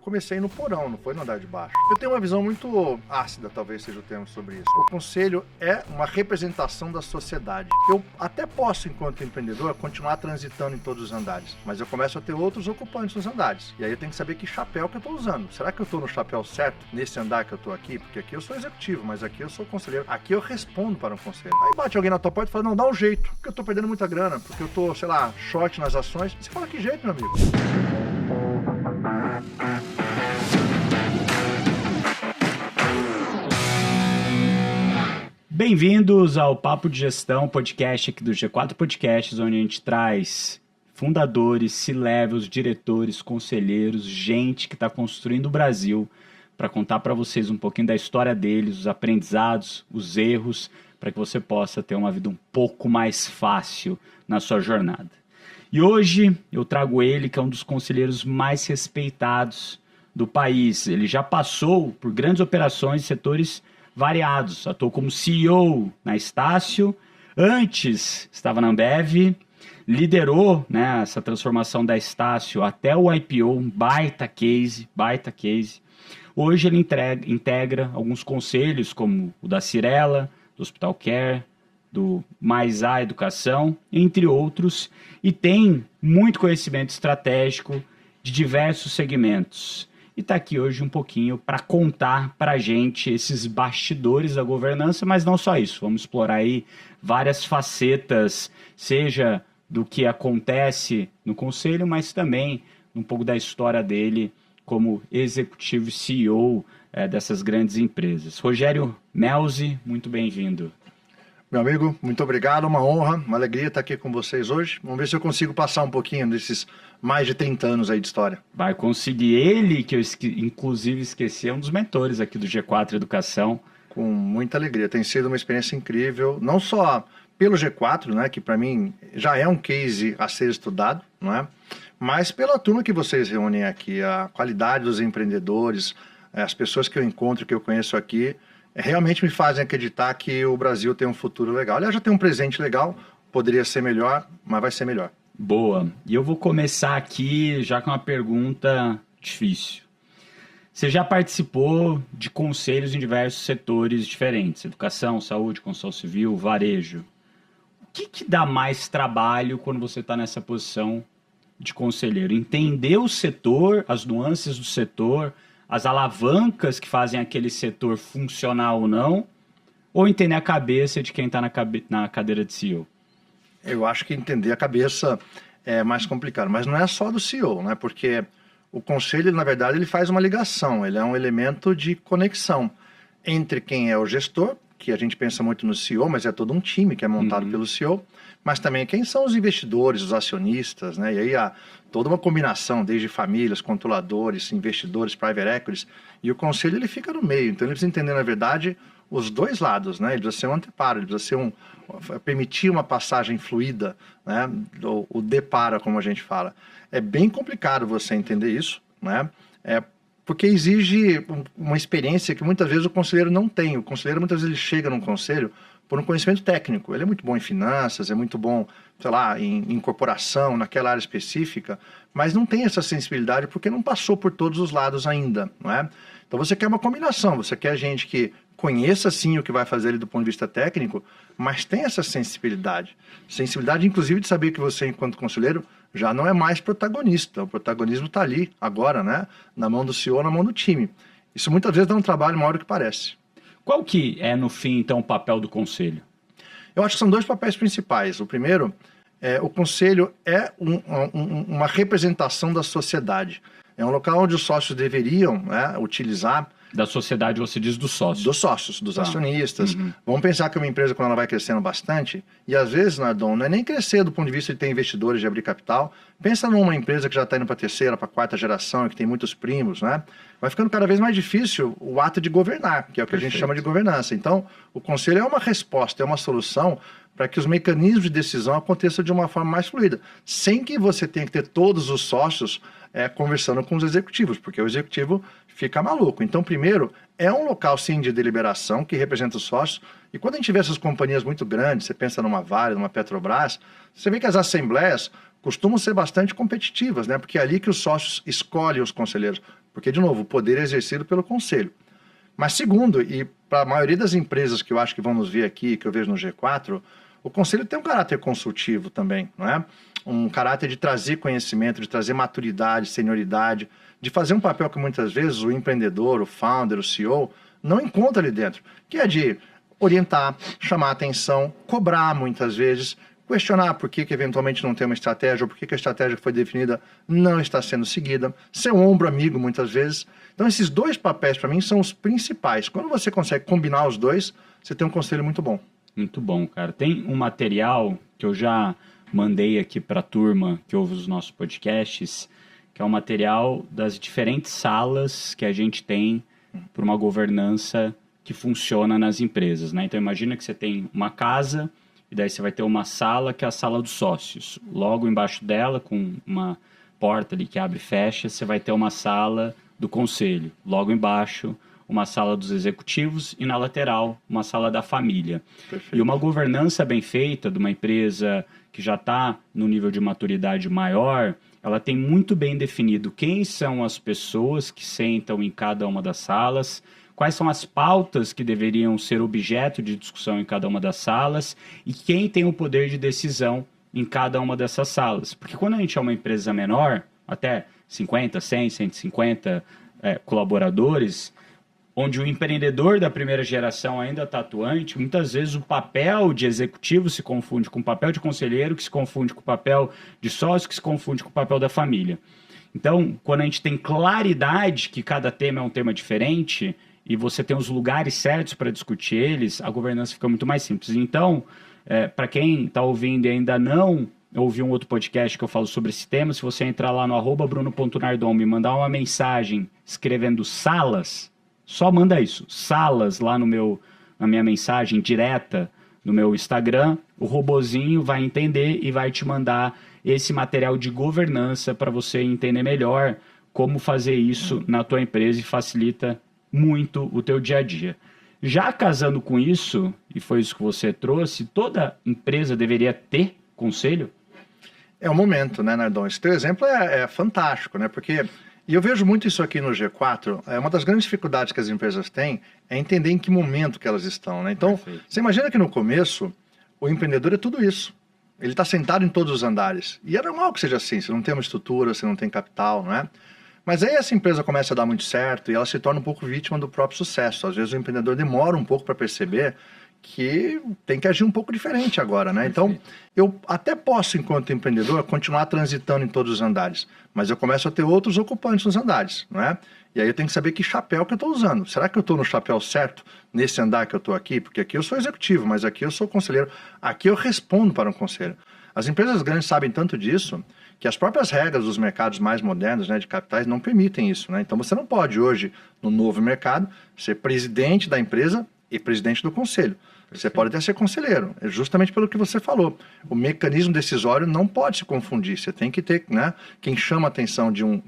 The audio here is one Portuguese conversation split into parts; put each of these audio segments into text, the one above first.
comecei no porão, não foi no andar de baixo. Eu tenho uma visão muito ácida, talvez seja o termo sobre isso. O conselho é uma representação da sociedade. Eu até posso, enquanto empreendedor, continuar transitando em todos os andares, mas eu começo a ter outros ocupantes nos andares. E aí eu tenho que saber que chapéu que eu estou usando. Será que eu estou no chapéu certo, nesse andar que eu estou aqui? Porque aqui eu sou executivo, mas aqui eu sou conselheiro. Aqui eu respondo para um conselho. Aí bate alguém na tua porta e fala, não, dá um jeito, porque eu estou perdendo muita grana, porque eu estou, sei lá, short nas ações. Você fala, que jeito, meu amigo? Bem-vindos ao Papo de Gestão, podcast aqui do G4 Podcasts, onde a gente traz fundadores, C-levels, diretores, conselheiros, gente que está construindo o Brasil para contar para vocês um pouquinho da história deles, os aprendizados, os erros, para que você possa ter uma vida um pouco mais fácil na sua jornada. E hoje eu trago ele, que é um dos conselheiros mais respeitados do país. Ele já passou por grandes operações de setores variados. Atuou como CEO na Estácio, antes estava na Ambev, liderou, né, essa transformação da Estácio até o IPO, um baita case. Hoje ele integra alguns conselhos, como o da Cyrela, do Hospital Care, do Mais A Educação, entre outros, e tem muito conhecimento estratégico de diversos segmentos. E está aqui hoje um pouquinho para contar para a gente esses bastidores da governança, mas não só isso. Vamos explorar aí várias facetas, seja do que acontece no conselho, mas também um pouco da história dele como executivo e CEO dessas grandes empresas. Rogério Melzi, muito bem-vindo. Meu amigo, muito obrigado, uma honra, uma alegria estar aqui com vocês hoje. Vamos ver se eu consigo passar um pouquinho desses mais de 30 anos aí de história. Vai conseguir. Ele, que eu inclusive esqueci, é um dos mentores aqui do G4 Educação. Com muita alegria, tem sido uma experiência incrível, não só pelo G4, né, que para mim já é um case a ser estudado, não é? Mas pela turma que vocês reúnem aqui, a qualidade dos empreendedores, as pessoas que eu encontro, que eu conheço aqui, realmente me fazem acreditar que o Brasil tem um futuro legal. Aliás, já tem um presente legal, poderia ser melhor, mas vai ser melhor. Boa. E eu vou começar aqui já com uma pergunta difícil. Você já participou de conselhos em diversos setores diferentes, educação, saúde, construção civil, varejo. O que dá mais trabalho quando você está nessa posição de conselheiro? Entender o setor, as nuances do setor, as alavancas que fazem aquele setor funcionar ou não, ou entender a cabeça de quem está na cadeira de CEO? Eu acho que entender a cabeça é mais complicado, mas não é só do CEO, né? Porque o conselho, na verdade, ele faz uma ligação, ele é um elemento de conexão entre quem é o gestor, que a gente pensa muito no CEO, mas é todo um time que é montado pelo CEO, mas também quem são os investidores, os acionistas, né? E aí há toda uma combinação, desde famílias, controladores, investidores, private equities, e o conselho ele fica no meio, então ele precisa entender, na verdade, os dois lados, né? Ele precisa ser um anteparo, ele precisa ser permitir uma passagem fluida, né? O depara, como a gente fala. É bem complicado você entender isso, né? Porque exige uma experiência que muitas vezes o conselheiro não tem. O conselheiro muitas vezes ele chega num conselho por um conhecimento técnico. Ele é muito bom em finanças, é muito bom, sei lá, em corporação, naquela área específica, mas não tem essa sensibilidade porque não passou por todos os lados ainda, não é? Então você quer uma combinação, você quer gente que conheça sim o que vai fazer ele do ponto de vista técnico, mas tem essa sensibilidade. Sensibilidade, inclusive, de saber que você, enquanto conselheiro, já não é mais protagonista. O protagonismo está ali, agora, né? Na mão do CEO, na mão do time. Isso muitas vezes dá um trabalho maior do que parece. Qual que é, no fim, então, o papel do conselho? Eu acho que são dois papéis principais. O primeiro, o conselho é uma representação da sociedade. É um local onde os sócios deveriam, né, utilizar. Da sociedade, você diz dos sócios. Dos sócios, dos acionistas. Vamos pensar que uma empresa, quando ela vai crescendo bastante, e às vezes, Nardon, não é nem crescer do ponto de vista de ter investidores, de abrir capital. Pensa numa empresa que já está indo para a terceira, para a quarta geração, e que tem muitos primos, né? Vai ficando cada vez mais difícil o ato de governar, que é o que a gente chama de governança. Então, o conselho é uma resposta, é uma solução para que os mecanismos de decisão aconteçam de uma forma mais fluida, sem que você tenha que ter todos os sócios conversando com os executivos, porque o executivo fica maluco. Então, primeiro, é um local, sim, de deliberação que representa os sócios. E quando a gente vê essas companhias muito grandes, você pensa numa Vale, numa Petrobras, você vê que as assembleias costumam ser bastante competitivas, né? Porque é ali que os sócios escolhem os conselheiros. Porque, de novo, o poder é exercido pelo conselho. Mas segundo, e para a maioria das empresas que eu acho que vão nos ver aqui, que eu vejo no G4, o conselho tem um caráter consultivo também, não é? Um caráter de trazer conhecimento, de trazer maturidade, senioridade, de fazer um papel que muitas vezes o empreendedor, o founder, o CEO não encontra ali dentro, que é de orientar, chamar atenção, cobrar muitas vezes, questionar por que eventualmente não tem uma estratégia, ou por que a estratégia que foi definida não está sendo seguida, ser um ombro amigo muitas vezes. Então esses dois papéis para mim são os principais. Quando você consegue combinar os dois, você tem um conselho muito bom. Muito bom, cara. Tem um material que eu já mandei aqui para a turma que ouve os nossos podcasts, que é um material das diferentes salas que a gente tem para uma governança que funciona nas empresas, né? Então imagina que você tem uma casa e daí você vai ter uma sala que é a sala dos sócios. Logo embaixo dela, com uma porta ali que abre e fecha, você vai ter uma sala do conselho. Logo embaixo, uma sala dos executivos e na lateral, uma sala da família. Perfeito. E uma governança bem feita de uma empresa que já está no nível de maturidade maior, ela tem muito bem definido quem são as pessoas que sentam em cada uma das salas, quais são as pautas que deveriam ser objeto de discussão em cada uma das salas e quem tem o poder de decisão em cada uma dessas salas. Porque quando a gente é uma empresa menor, até 50, 100, 150 colaboradores, onde o empreendedor da primeira geração ainda está atuante, muitas vezes o papel de executivo se confunde com o papel de conselheiro, que se confunde com o papel de sócio, que se confunde com o papel da família. Então, quando a gente tem claridade que cada tema é um tema diferente e você tem os lugares certos para discutir eles, a governança fica muito mais simples. Então, para quem está ouvindo e ainda não ouviu um outro podcast que eu falo sobre esse tema, se você entrar lá no @bruno.nardon e mandar uma mensagem escrevendo salas, só manda isso, salas, lá na minha mensagem direta no meu Instagram, o robozinho vai entender e vai te mandar esse material de governança para você entender melhor como fazer isso na tua empresa e facilita muito o teu dia a dia. Já casando com isso, e foi isso que você trouxe, toda empresa deveria ter conselho? É o momento, né, Nardon? Esse teu exemplo é fantástico, né? Porque, e eu vejo muito isso aqui no G4, uma das grandes dificuldades que as empresas têm é entender em que momento que elas estão, né? Então, Perfeito. Você imagina que no começo, o empreendedor é tudo isso. Ele está sentado em todos os andares. E é normal que seja assim, você não tem uma estrutura, você não tem capital, não é? Mas aí essa empresa começa a dar muito certo e ela se torna um pouco vítima do próprio sucesso. Às vezes o empreendedor demora um pouco para perceber que tem que agir um pouco diferente agora, né? Então, eu até posso, enquanto empreendedor, continuar transitando em todos os andares, mas eu começo a ter outros ocupantes nos andares, não é? E aí eu tenho que saber que chapéu que eu estou usando. Será que eu estou no chapéu certo nesse andar que eu estou aqui? Porque aqui eu sou executivo, mas aqui eu sou conselheiro. Aqui eu respondo para um conselho. As empresas grandes sabem tanto disso que as próprias regras dos mercados mais modernos, né, de capitais, não permitem isso, né? Então você não pode hoje, no novo mercado, ser presidente da empresa e presidente do conselho. Você pode até ser conselheiro, é justamente pelo que você falou. O mecanismo decisório não pode se confundir. Você tem que ter, né, quem chama a atenção de um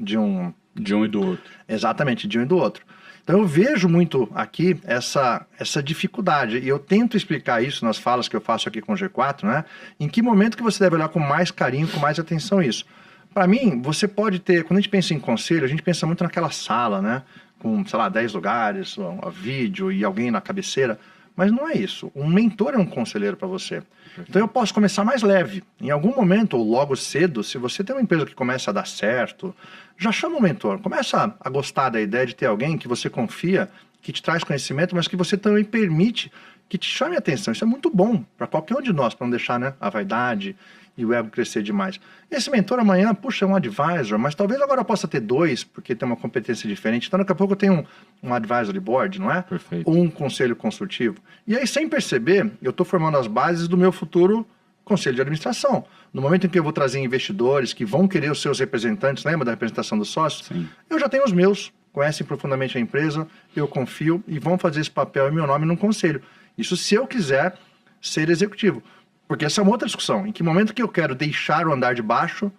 e do outro. Exatamente, de um e do outro. Então eu vejo muito aqui essa dificuldade, e eu tento explicar isso nas falas que eu faço aqui com o G4, né? Em que momento que você deve olhar com mais carinho, com mais atenção isso. Para mim, você pode ter, quando a gente pensa em conselho, a gente pensa muito naquela sala, né? Com, sei lá, 10 lugares, um vídeo e alguém na cabeceira. Mas não é isso. Um mentor é um conselheiro para você. Então eu posso começar mais leve. Em algum momento, ou logo cedo, se você tem uma empresa que começa a dar certo, já chama um mentor. Começa a gostar da ideia de ter alguém que você confia, que te traz conhecimento, mas que você também permite que te chame a atenção. Isso é muito bom para qualquer um de nós, para não deixar, né, a vaidade e o ego crescer demais. Esse mentor amanhã, puxa, é um advisor, mas talvez agora eu possa ter dois, porque tem uma competência diferente. Então daqui a pouco eu tenho um advisory board, não é? Perfeito. Ou um conselho consultivo. E aí, sem perceber, eu estou formando as bases do meu futuro conselho de administração. No momento em que eu vou trazer investidores que vão querer os seus representantes, lembra da representação dos sócios? Sim. Eu já tenho os meus, conhecem profundamente a empresa, eu confio e vão fazer esse papel em meu nome num conselho. Isso se eu quiser ser executivo. Porque essa é uma outra discussão. Em que momento que eu quero deixar o andar de baixo,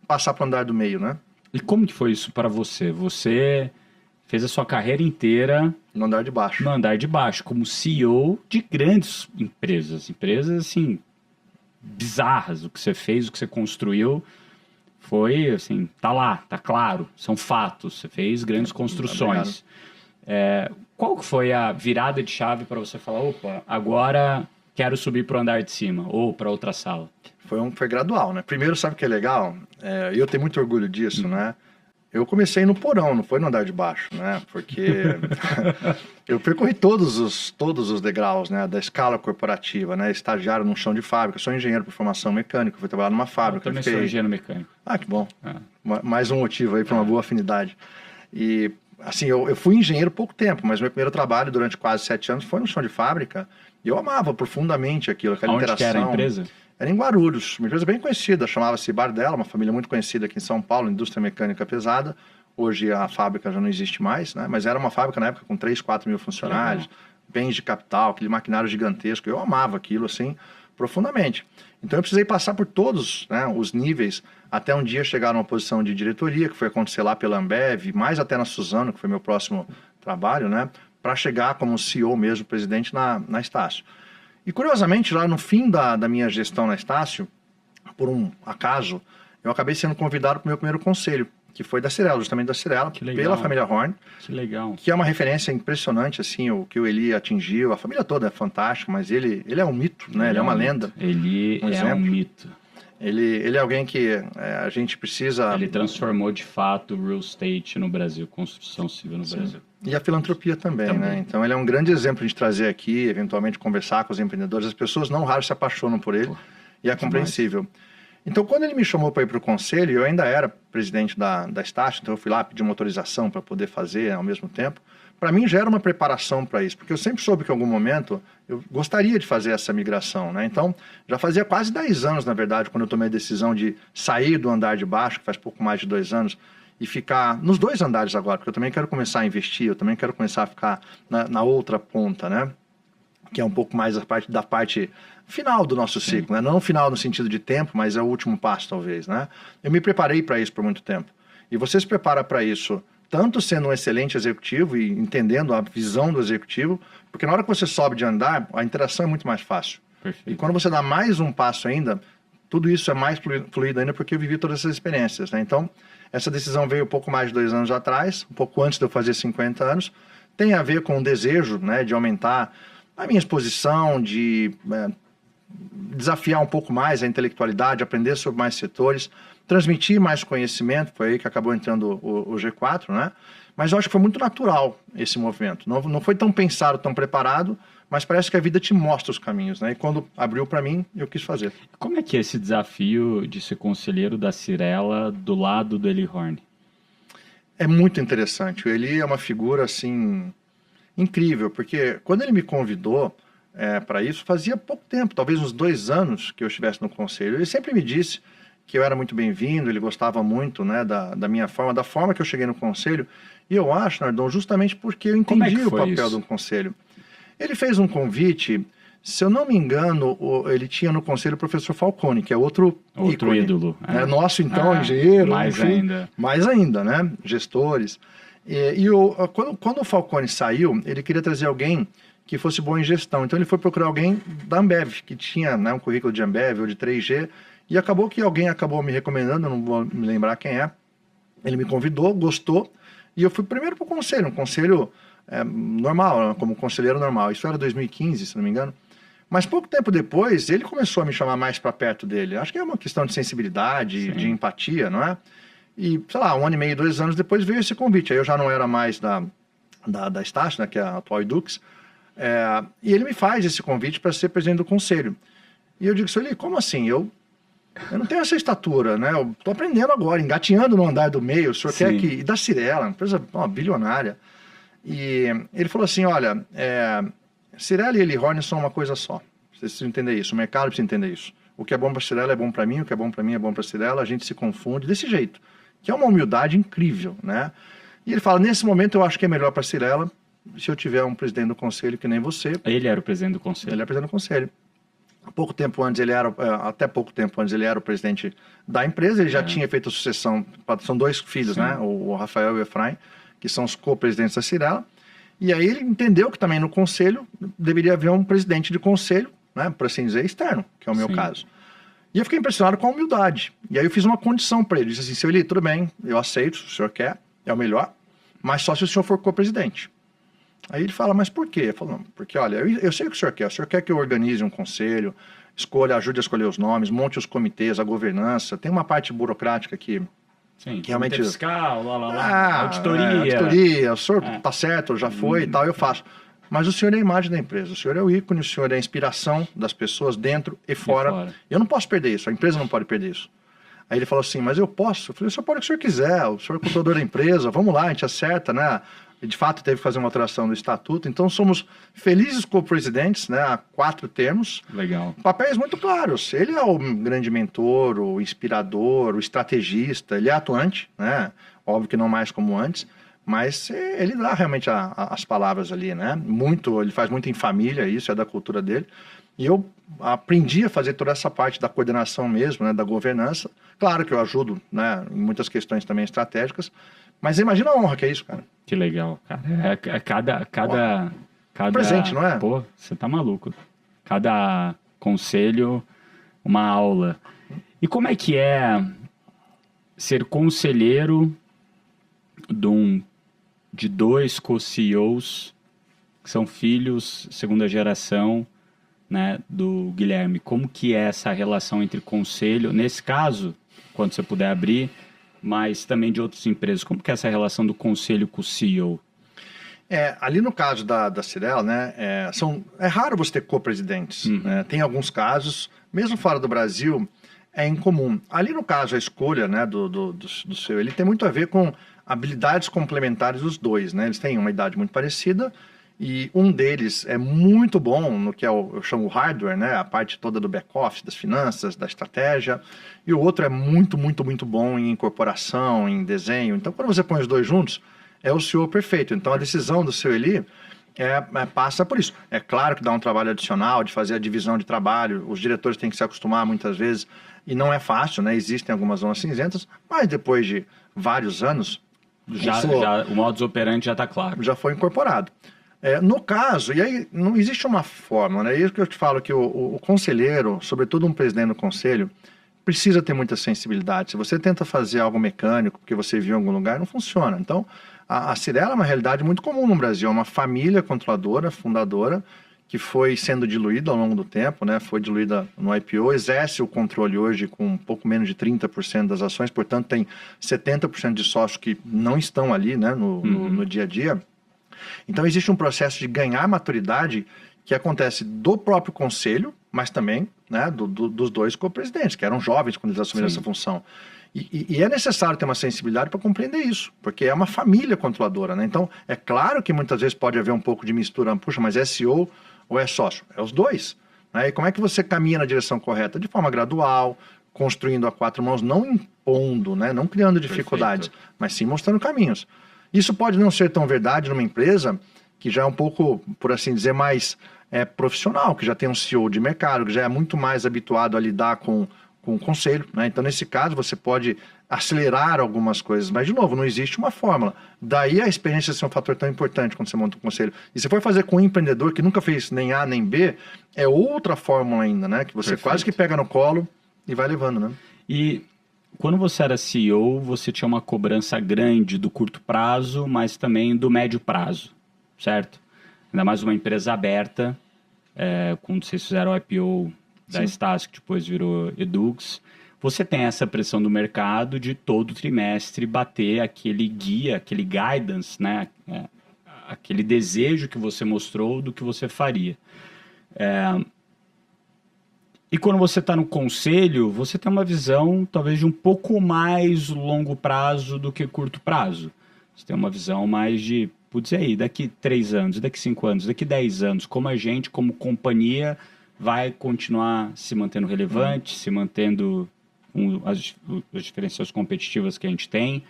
passar para o andar do meio, né? E como que foi isso para você? Você fez a sua carreira inteira no andar de baixo. No andar de baixo, como CEO de grandes empresas. Empresas, assim, bizarras. O que você fez, o que você construiu Foi, assim, tá lá, tá claro, são fatos, você fez grandes construções. Qual que foi a virada de chave para você falar, opa, agora quero subir para o andar de cima, ou para outra sala? Foi gradual, né? Primeiro, sabe o que é legal? E eu tenho muito orgulho disso, né? Eu comecei no porão, não foi no andar de baixo, né? Porque eu percorri todos os degraus, né? Da escala corporativa, né? Estagiário num chão de fábrica, sou engenheiro por formação mecânica, fui trabalhar numa fábrica. Eu também sou engenheiro mecânico. Ah, que bom. Mais um motivo aí para uma boa afinidade. E, assim, eu fui engenheiro pouco tempo, mas meu primeiro trabalho durante quase 7 anos foi no chão de fábrica e eu amava profundamente aquilo, aquela Onde interação. que era a empresa? Era em Guarulhos, uma empresa bem conhecida, chamava-se Bardella, uma família muito conhecida aqui em São Paulo, indústria mecânica pesada. Hoje a fábrica já não existe mais, né? Mas era uma fábrica na época com 3, 4 mil funcionários, bens de capital, aquele maquinário gigantesco. Eu amava aquilo, assim, profundamente. Então eu precisei passar por todos, né, os níveis, até um dia chegar numa posição de diretoria, que foi acontecer lá pela Ambev, mais até na Suzano, que foi meu próximo trabalho, né? Para chegar como CEO mesmo, presidente na Estácio. E curiosamente, lá no fim da minha gestão na Estácio, por um acaso, eu acabei sendo convidado para o meu primeiro conselho, que foi da Cirela, justamente da Cirela, pela família Horn. Que legal. Que é uma referência impressionante, assim, o que o Eli atingiu. A família toda é fantástica, mas ele é um mito, né? Ele é uma lenda. Ele é um mito. Ele é alguém que a gente precisa... Ele transformou, de fato, o real estate no Brasil, construção civil no Brasil. E a filantropia também, né? Então ele é um grande exemplo de trazer aqui, eventualmente conversar com os empreendedores. As pessoas não raro se apaixonam por ele, e é compreensível. Então, quando ele me chamou para ir para o conselho, eu ainda era presidente da Estácio, então eu fui lá pedir uma autorização para poder fazer ao mesmo tempo. Para mim já era uma preparação para isso, porque eu sempre soube que em algum momento eu gostaria de fazer essa migração, né? Então, já fazia quase 10 anos, na verdade, quando eu tomei a decisão de sair do andar de baixo, que faz pouco mais de 2 anos, e ficar nos 2 andares agora, porque eu também quero começar a investir, eu também quero começar a ficar na outra ponta, né? Que é um pouco mais da parte final do nosso ciclo, né? Não final no sentido de tempo, mas é o último passo, talvez, né? Eu me preparei para isso por muito tempo. E você se prepara para isso tanto sendo um excelente executivo e entendendo a visão do executivo, porque na hora que você sobe de andar, a interação é muito mais fácil. Perfeito. E quando você dá mais um passo ainda, tudo isso é mais fluido ainda porque eu vivi todas essas experiências, né? Então, essa decisão veio um pouco mais de 2 anos atrás, um pouco antes de eu fazer 50 anos, tem a ver com o desejo, né, de aumentar a minha exposição, de desafiar um pouco mais a intelectualidade, aprender sobre mais setores, transmitir mais conhecimento, foi aí que acabou entrando o G4, né? Mas eu acho que foi muito natural esse movimento. Não foi tão pensado, tão preparado, mas parece que a vida te mostra os caminhos, né? E quando abriu para mim, eu quis fazer. Como é que é esse desafio de ser conselheiro da Cirela do lado do Eli Horn? É muito interessante. O Eli é uma figura, assim, incrível, porque quando ele me convidou para isso, fazia pouco tempo, talvez uns 2 anos que eu estivesse no conselho. Ele sempre me disse que eu era muito bem-vindo, ele gostava muito, né, da minha forma, da forma que eu cheguei no conselho. E eu acho, Nardon, justamente porque eu entendi o papel do conselho. Ele fez um convite, se eu não me engano, ele tinha no conselho o professor Falcone, que é outro ícone, ídolo. É nosso, então, engenheiro. Mais enfim, ainda. Mais ainda, né? Gestores. Quando o Falcone saiu, ele queria trazer alguém que fosse bom em gestão. Então ele foi procurar alguém da Ambev, que tinha, né, um currículo de Ambev ou de 3G, e acabou que alguém acabou me recomendando, não vou me lembrar quem é. Ele me convidou, gostou, e eu fui primeiro para o conselho, um conselho normal, como conselheiro normal. Isso era 2015, se não me engano. Mas pouco tempo depois, ele começou a me chamar mais para perto dele. Acho que é uma questão de sensibilidade, Sim. de empatia, não é? E, sei lá, 1 ano e meio, 2 anos depois veio esse convite. Aí eu já não era mais da Estácio, né, que é a atual Edux. E ele me faz esse convite para ser presidente do conselho. E eu digo, Sueli, como assim? Eu não tenho essa estatura, né? Eu estou aprendendo agora, engatinhando no andar do meio. O senhor Sim. quer que... E da Cirela, uma empresa bilionária. E ele falou assim, olha, Cirela e Eli Horn são uma coisa só. Vocês precisam entender isso, o mercado precisa entender isso. O que é bom para a Cirela é bom para mim, o que é bom para mim é bom para a Cirela, a gente se confunde desse jeito. Que é uma humildade incrível, né? E ele fala, nesse momento eu acho que é melhor para a Cirela se eu tiver um presidente do conselho que nem você. Ele era o presidente do conselho. Ele era presidente do conselho. Até pouco tempo antes ele era o presidente da empresa, ele já tinha feito a sucessão, são 2 filhos, Sim. né? O Rafael e o Efraim, que são os co-presidentes da Cirela. E aí ele entendeu que também no conselho deveria haver um presidente de conselho, né? Por assim dizer, externo, que é o meu Sim. caso. E eu fiquei impressionado com a humildade. E aí eu fiz uma condição para ele. Disse assim, seu Eli, tudo bem, eu aceito, se o senhor quer, é o melhor, mas só se o senhor for co-presidente. Aí ele fala, mas por quê? Eu falo, não, porque olha, eu sei o que o senhor quer que eu organize um conselho, ajude a escolher os nomes, monte os comitês, a governança, tem uma parte burocrática que... Sim, que realmente... fiscal, auditoria. Auditoria, o senhor tá certo, já foi e tal, eu faço. Mas o senhor é a imagem da empresa, o senhor é o ícone, o senhor é a inspiração das pessoas dentro e fora. Eu não posso perder isso, a empresa não pode perder isso. Aí ele falou assim, mas eu posso? Eu falei, o senhor pode o que o senhor quiser, o senhor é controlador da empresa, vamos lá, a gente acerta, né? E de fato teve que fazer uma alteração no estatuto, então somos felizes co-presidentes, né? Há 4 termos. Legal. Papéis muito claros, ele é o grande mentor, o inspirador, o estrategista, ele é atuante, né? Óbvio que não mais como antes, mas ele dá realmente as palavras ali, né? Muito, ele faz muito em família, isso é da cultura dele. E eu aprendi a fazer toda essa parte da coordenação mesmo, né, da governança. Claro que eu ajudo, né, em muitas questões também estratégicas, mas imagina a honra que é isso, cara. Que legal, cara. Cada presente, não é? Pô, você tá maluco. Cada conselho, uma aula. E como é que é ser conselheiro de 2 co-CEOs que são filhos, segunda geração, né, do Guilherme? Como que é essa relação entre conselho, nesse caso, quando você puder abrir, mas também de outras empresas, como que é essa relação do conselho com o CEO? Ali no caso da Cirela, né, é raro você ter co-presidentes, né? Tem alguns casos, mesmo fora do Brasil, é incomum. Ali no caso, a escolha, né, do CEO, ele tem muito a ver com habilidades complementares dos dois, né? Eles têm uma idade muito parecida, e um deles é muito bom no que eu chamo o hardware, né? A parte toda do back-office, das finanças, da estratégia. E o outro é muito, muito, muito bom em incorporação, em desenho. Então, quando você põe os dois juntos, é o CEO perfeito. Então, a decisão do seu Eli passa por isso. É claro que dá um trabalho adicional de fazer a divisão de trabalho. Os diretores têm que se acostumar muitas vezes. E não é fácil, né? Existem algumas zonas cinzentas. Mas depois de vários anos... O modus operandi já está claro. Já foi incorporado. No caso, e aí não existe uma forma, né? É isso que eu te falo, que o conselheiro, sobretudo um presidente do conselho, precisa ter muita sensibilidade. Se você tenta fazer algo mecânico, porque você viu em algum lugar, não funciona. Então, a Cirela é uma realidade muito comum no Brasil, é uma família controladora, fundadora, que foi sendo diluída ao longo do tempo, né? Foi diluída no IPO, exerce o controle hoje com um pouco menos de 30% das ações, portanto tem 70% de sócios que não estão ali, né, no dia a dia. Então existe um processo de ganhar maturidade que acontece do próprio conselho, mas também, né, dos 2 co-presidentes, que eram jovens quando eles assumiram essa função. E é necessário ter uma sensibilidade para compreender isso, porque é uma família controladora, né? Então, é claro que muitas vezes pode haver um pouco de mistura, puxa, mas é CEO ou é sócio? É os 2. Né? E como é que você caminha na direção correta? De forma gradual, construindo a 4 mãos, não impondo, né? Não criando dificuldades, mas sim mostrando caminhos. Isso pode não ser tão verdade numa empresa que já é um pouco, por assim dizer, mais profissional, que já tem um CEO de mercado, que já é muito mais habituado a lidar com o conselho, né? Então, nesse caso, você pode acelerar algumas coisas, mas, de novo, não existe uma fórmula. Daí a experiência ser um fator tão importante quando você monta um conselho. E se for fazer com um empreendedor que nunca fez nem A nem B, é outra fórmula ainda, né? Que você quase que pega no colo e vai levando, né? E quando você era CEO, você tinha uma cobrança grande do curto prazo, mas também do médio prazo, certo? Ainda mais uma empresa aberta, quando vocês fizeram o IPO da Estácio, que depois virou Edux, você tem essa pressão do mercado de todo trimestre bater aquele guia, aquele guidance, né? Aquele desejo que você mostrou do que você faria. E quando você está no conselho, você tem uma visão talvez de um pouco mais longo prazo do que curto prazo. Você tem uma visão mais de, putz, e aí, daqui 3 anos, daqui 5 anos, daqui 10 anos, como a gente, como companhia, vai continuar se mantendo relevante, se mantendo com as diferenças competitivas que a gente tem.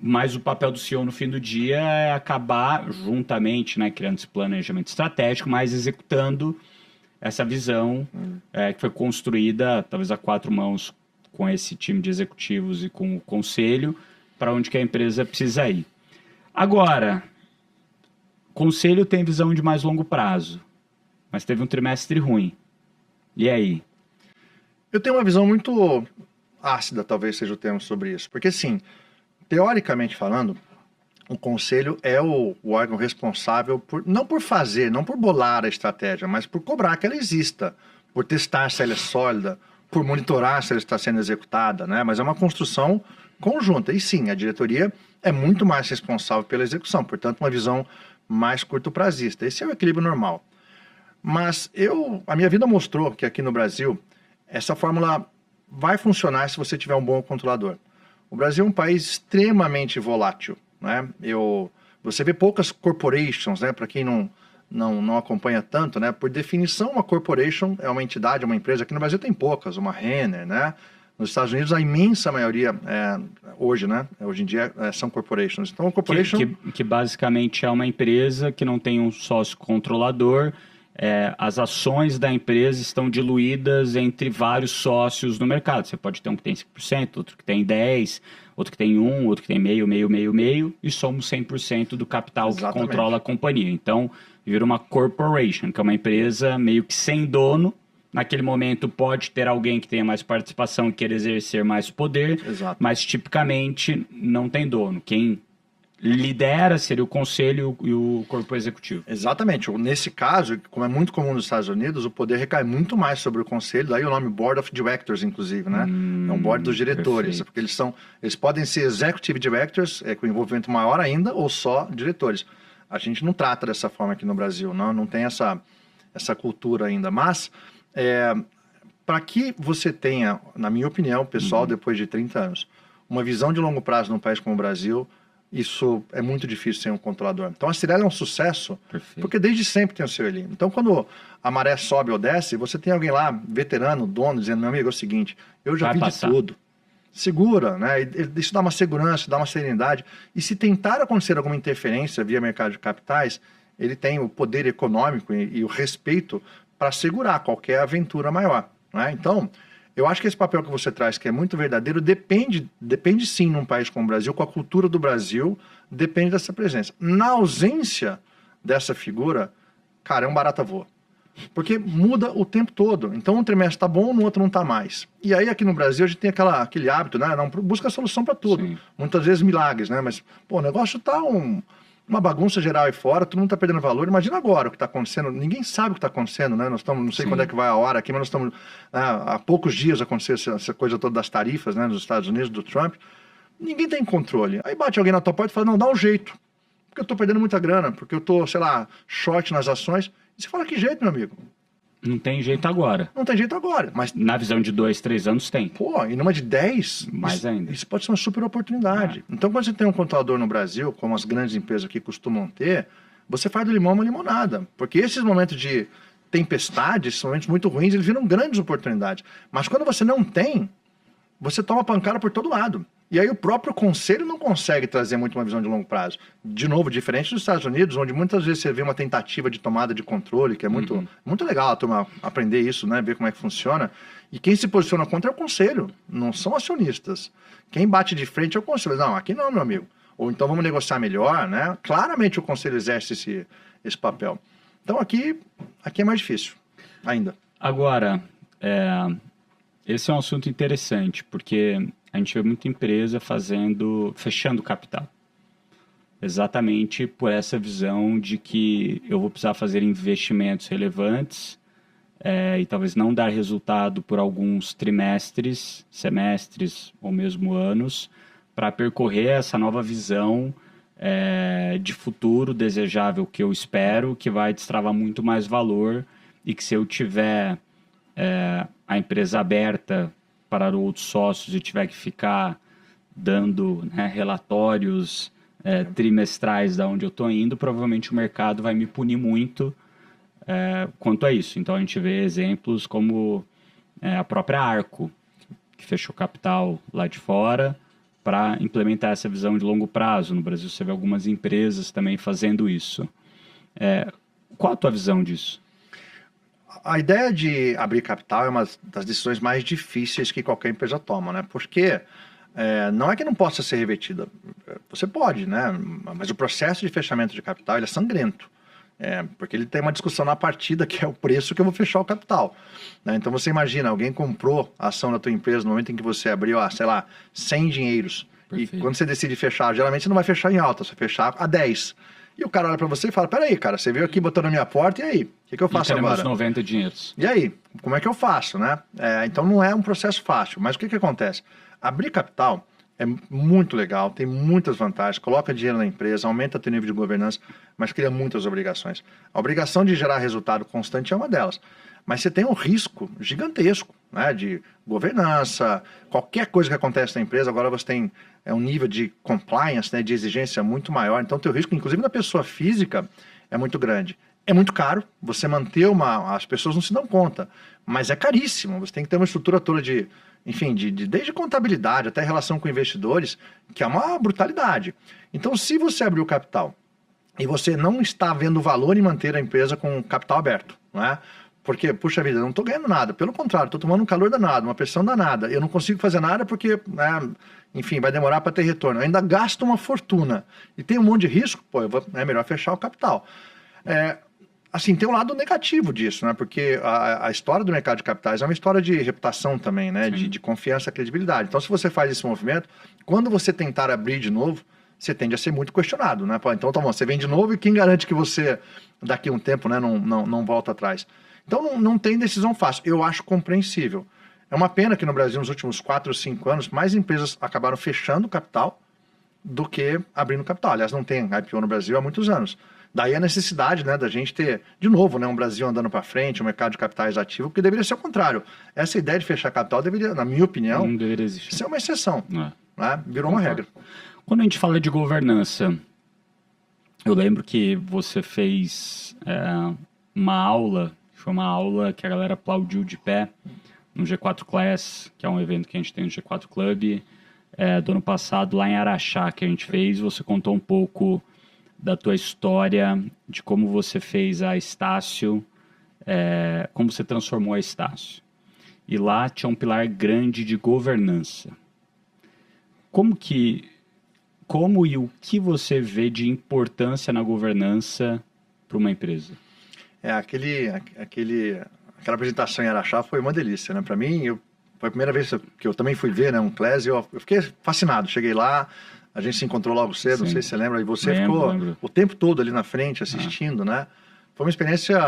Mas o papel do CEO no fim do dia é acabar juntamente, né, criando esse planejamento estratégico, mas executando essa visão que foi construída, talvez a 4 mãos, com esse time de executivos e com o conselho, para onde que a empresa precisa ir. Agora, o conselho tem visão de mais longo prazo, mas teve um trimestre ruim. E aí? Eu tenho uma visão muito ácida, talvez seja o termo sobre isso. Porque, assim, teoricamente falando, o conselho é o órgão responsável por, não por fazer, não por bolar a estratégia, mas por cobrar que ela exista, por testar se ela é sólida, por monitorar se ela está sendo executada, né? Mas é uma construção conjunta. E sim, a diretoria é muito mais responsável pela execução, portanto, uma visão mais curto-prazista. Esse é o equilíbrio normal. Mas a minha vida mostrou que aqui no Brasil, essa fórmula vai funcionar se você tiver um bom controlador. O Brasil é um país extremamente volátil, né? Você vê poucas corporations, né? Para quem não acompanha tanto, né? Por definição, uma corporation é uma entidade, uma empresa. Aqui no Brasil tem poucas, uma Renner, né? Nos Estados Unidos, a imensa maioria, hoje, né? Hoje em dia, são corporations. Então, a corporation... Que basicamente é uma empresa que não tem um sócio controlador. As ações da empresa estão diluídas entre vários sócios no mercado. Você pode ter um que tem 5%, outro que tem 10%, outro que tem 1%, outro que tem meio, e somos 100% do capital. Exatamente. Que controla a companhia. Então, vira uma corporation, que é uma empresa meio que sem dono. Naquele momento pode ter alguém que tenha mais participação e queira exercer mais poder. Exato. Mas tipicamente não tem dono. Quem lidera seria o conselho e o corpo executivo. Exatamente. Nesse caso, como é muito comum nos Estados Unidos, o poder recai muito mais sobre o conselho, daí o nome Board of Directors, inclusive, né? É um board dos diretores, perfeito. Porque eles podem ser Executive Directors, com envolvimento maior ainda, ou só diretores. A gente não trata dessa forma aqui no Brasil, não tem essa cultura ainda, mas para que você tenha, na minha opinião, pessoal, depois de 30 anos, uma visão de longo prazo num país como o Brasil, isso é muito difícil sem um controlador. Então a Cirela é um sucesso, Perfeito. Porque desde sempre tem o seu Eli. Então quando a maré sobe ou desce, você tem alguém lá, veterano, dono, dizendo, meu amigo, é o seguinte, eu já vi de tudo. Segura, né? Isso dá uma segurança, dá uma serenidade. E se tentar acontecer alguma interferência via mercado de capitais, ele tem o poder econômico e o respeito para segurar qualquer aventura maior, né? Então, eu acho que esse papel que você traz, que é muito verdadeiro, depende sim num país como o Brasil, com a cultura do Brasil, depende dessa presença. Na ausência dessa figura, cara, é um barata voa. Porque muda o tempo todo. Então, um trimestre está bom, no outro não está mais. E aí, aqui no Brasil, a gente tem aquele hábito, né? Não busca solução para tudo. Sim. Muitas vezes milagres, né? Mas, o negócio está uma bagunça geral aí fora, todo mundo está perdendo valor. Imagina agora o que está acontecendo. Ninguém sabe o que está acontecendo, né? Nós estamos, não sei quando é que vai a hora aqui, mas nós estamos... há poucos dias aconteceu essa coisa toda das tarifas, né? Nos Estados Unidos, do Trump. Ninguém tem controle. Aí bate alguém na tua porta e fala, não, dá um jeito. Porque eu estou perdendo muita grana, porque eu estou, sei lá, short nas ações. E você fala, que jeito, meu amigo? Não tem jeito agora. Não tem jeito agora. Mas na visão de 2, 3 anos tem. Pô, e numa de 10, mais ainda. Isso pode ser uma super oportunidade. Então, quando você tem um controlador no Brasil, como as grandes empresas aqui costumam ter, você faz do limão uma limonada. Porque esses momentos de tempestade, esses momentos muito ruins, eles viram grandes oportunidades. Mas quando você não tem, você toma pancada por todo lado. E aí o próprio conselho não consegue trazer muito uma visão de longo prazo. De novo, diferente dos Estados Unidos, onde muitas vezes você vê uma tentativa de tomada de controle, que é muito legal a turma aprender isso, né? Ver como é que funciona. E quem se posiciona contra é o conselho, não são acionistas. Quem bate de frente é o conselho. Não, aqui não, meu amigo. Ou então vamos negociar melhor, né? Claramente o conselho exerce esse papel. Então aqui é mais difícil, ainda. Agora, esse é um assunto interessante, porque a gente vê muita empresa fechando capital. Exatamente por essa visão de que eu vou precisar fazer investimentos relevantes e talvez não dar resultado por alguns trimestres, semestres ou mesmo anos, para percorrer essa nova visão de futuro desejável que eu espero, que vai destravar muito mais valor e que se eu tiver a empresa aberta para outros sócios e tiver que ficar dando relatórios trimestrais de onde eu estou indo, provavelmente o mercado vai me punir muito quanto a isso. Então a gente vê exemplos como a própria Arco, que fechou capital lá de fora para implementar essa visão de longo prazo. No Brasil você vê algumas empresas também fazendo isso. Qual a tua visão disso? A ideia de abrir capital é uma das decisões mais difíceis que qualquer empresa toma, né? Porque não é que não possa ser revertida. Você pode, né? Mas o processo de fechamento de capital ele é sangrento. Porque ele tem uma discussão na partida que é o preço que eu vou fechar o capital, né? Então você imagina, alguém comprou a ação da tua empresa no momento em que você abriu, sei lá, 100 dinheiros. Perfeito. E quando você decide fechar, geralmente você não vai fechar em alta, você vai fechar a 10. E o cara olha para você e fala, peraí, cara, você veio aqui botando na minha porta, e aí? O que eu faço agora? Meus 90 dinheiros. E aí? Como é que eu faço, né? Então não é um processo fácil, mas o que acontece? Abrir capital é muito legal, tem muitas vantagens, coloca dinheiro na empresa, aumenta teu nível de governança, mas cria muitas obrigações. A obrigação de gerar resultado constante é uma delas, mas você tem um risco gigantesco, né, de governança, qualquer coisa que acontece na empresa, agora você tem um nível de compliance, né, de exigência muito maior, então teu risco, inclusive da pessoa física, é muito grande. É muito caro, você manter as pessoas não se dão conta, mas é caríssimo, você tem que ter uma estrutura toda enfim, desde contabilidade até relação com investidores, que é uma brutalidade. Então, se você abrir o capital e você não está vendo valor em manter a empresa com capital aberto, não é? Porque, puxa vida, eu não estou ganhando nada, pelo contrário, estou tomando um calor danado, uma pressão danada, eu não consigo fazer nada porque, enfim, vai demorar para ter retorno, eu ainda gasto uma fortuna e tem um monte de risco, é melhor fechar o capital. Assim, tem um lado negativo disso, né? Porque a história do mercado de capitais é uma história de reputação também, né? De confiança e credibilidade. Então, se você faz esse movimento, quando você tentar abrir de novo, você tende a ser muito questionado, né? Então, tá bom, você vem de novo e quem garante que você, daqui a um tempo, né, não volta atrás? Então, não tem decisão fácil. Eu acho compreensível. É uma pena que no Brasil, nos últimos 4 ou 5 anos, mais empresas acabaram fechando capital do que abrindo capital. Aliás, não tem IPO no Brasil há muitos anos. Daí a necessidade, né, da gente ter, de novo, né, um Brasil andando para frente, um mercado de capitais ativo, porque deveria ser o contrário. Essa ideia de fechar capital deveria, na minha opinião, não deveria existir. Ser uma exceção. Né? Virou uma regra. Quando a gente fala de governança, eu lembro que você fez uma aula, foi uma aula que a galera aplaudiu de pé no G4 Class, que é um evento que a gente tem no G4 Club, do ano passado, lá em Araxá, que a gente fez. Você contou um pouco da tua história, de como você fez a Estácio, como você transformou a Estácio. E lá tinha um pilar grande de governança. Como e o que você vê de importância na governança para uma empresa? Aquela apresentação em Araxá foi uma delícia, né? Para mim, foi a primeira vez que eu também fui ver, né, um Class, e eu fiquei fascinado. Cheguei lá, a gente se encontrou logo cedo, Sim. Não sei se você lembra, e você ficou o tempo todo ali na frente assistindo, né? Foi uma experiência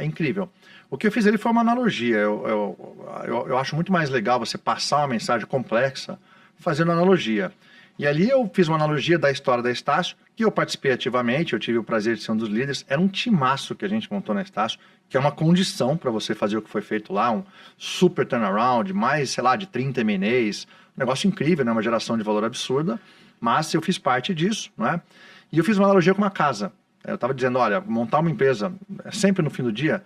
incrível. O que eu fiz ali foi uma analogia. Eu acho muito mais legal você passar uma mensagem complexa fazendo analogia. E ali eu fiz uma analogia da história da Estácio, que eu participei ativamente, eu tive o prazer de ser um dos líderes. Era um timaço que a gente montou na Estácio, que é uma condição para você fazer o que foi feito lá, um super turnaround, mais, sei lá, de 30 M&As, um negócio incrível, né? Uma geração de valor absurda, mas eu fiz parte disso, não é? E eu fiz uma analogia com uma casa. Eu estava dizendo, olha, montar uma empresa, sempre no fim do dia,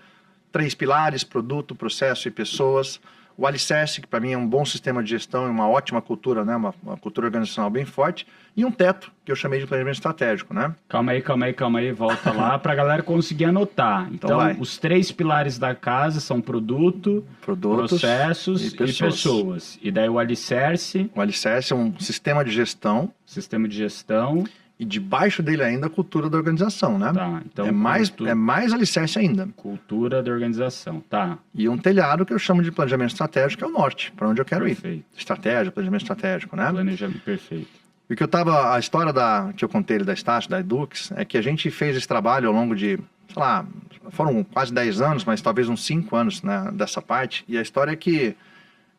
3 pilares, produto, processo e pessoas. O alicerce, que para mim é um bom sistema de gestão e uma ótima cultura, né? Uma cultura organizacional bem forte. E um teto, que eu chamei de planejamento estratégico, né? Calma aí, volta lá para a galera conseguir anotar. Então os 3 pilares da casa são produtos, processos e pessoas. E daí o alicerce... O alicerce é um sistema de gestão. E debaixo dele ainda a cultura da organização, né? Tá, então é mais alicerce ainda. Cultura da organização, tá. E um telhado que eu chamo de planejamento estratégico, que é o norte, para onde eu quero ir. Estratégia, planejamento estratégico, né? Planejamento perfeito. Porque a história que eu contei da Estácio, da Edux, é que a gente fez esse trabalho ao longo de, sei lá, foram quase 10 anos, mas talvez uns 5 anos, né, dessa parte. E a história é que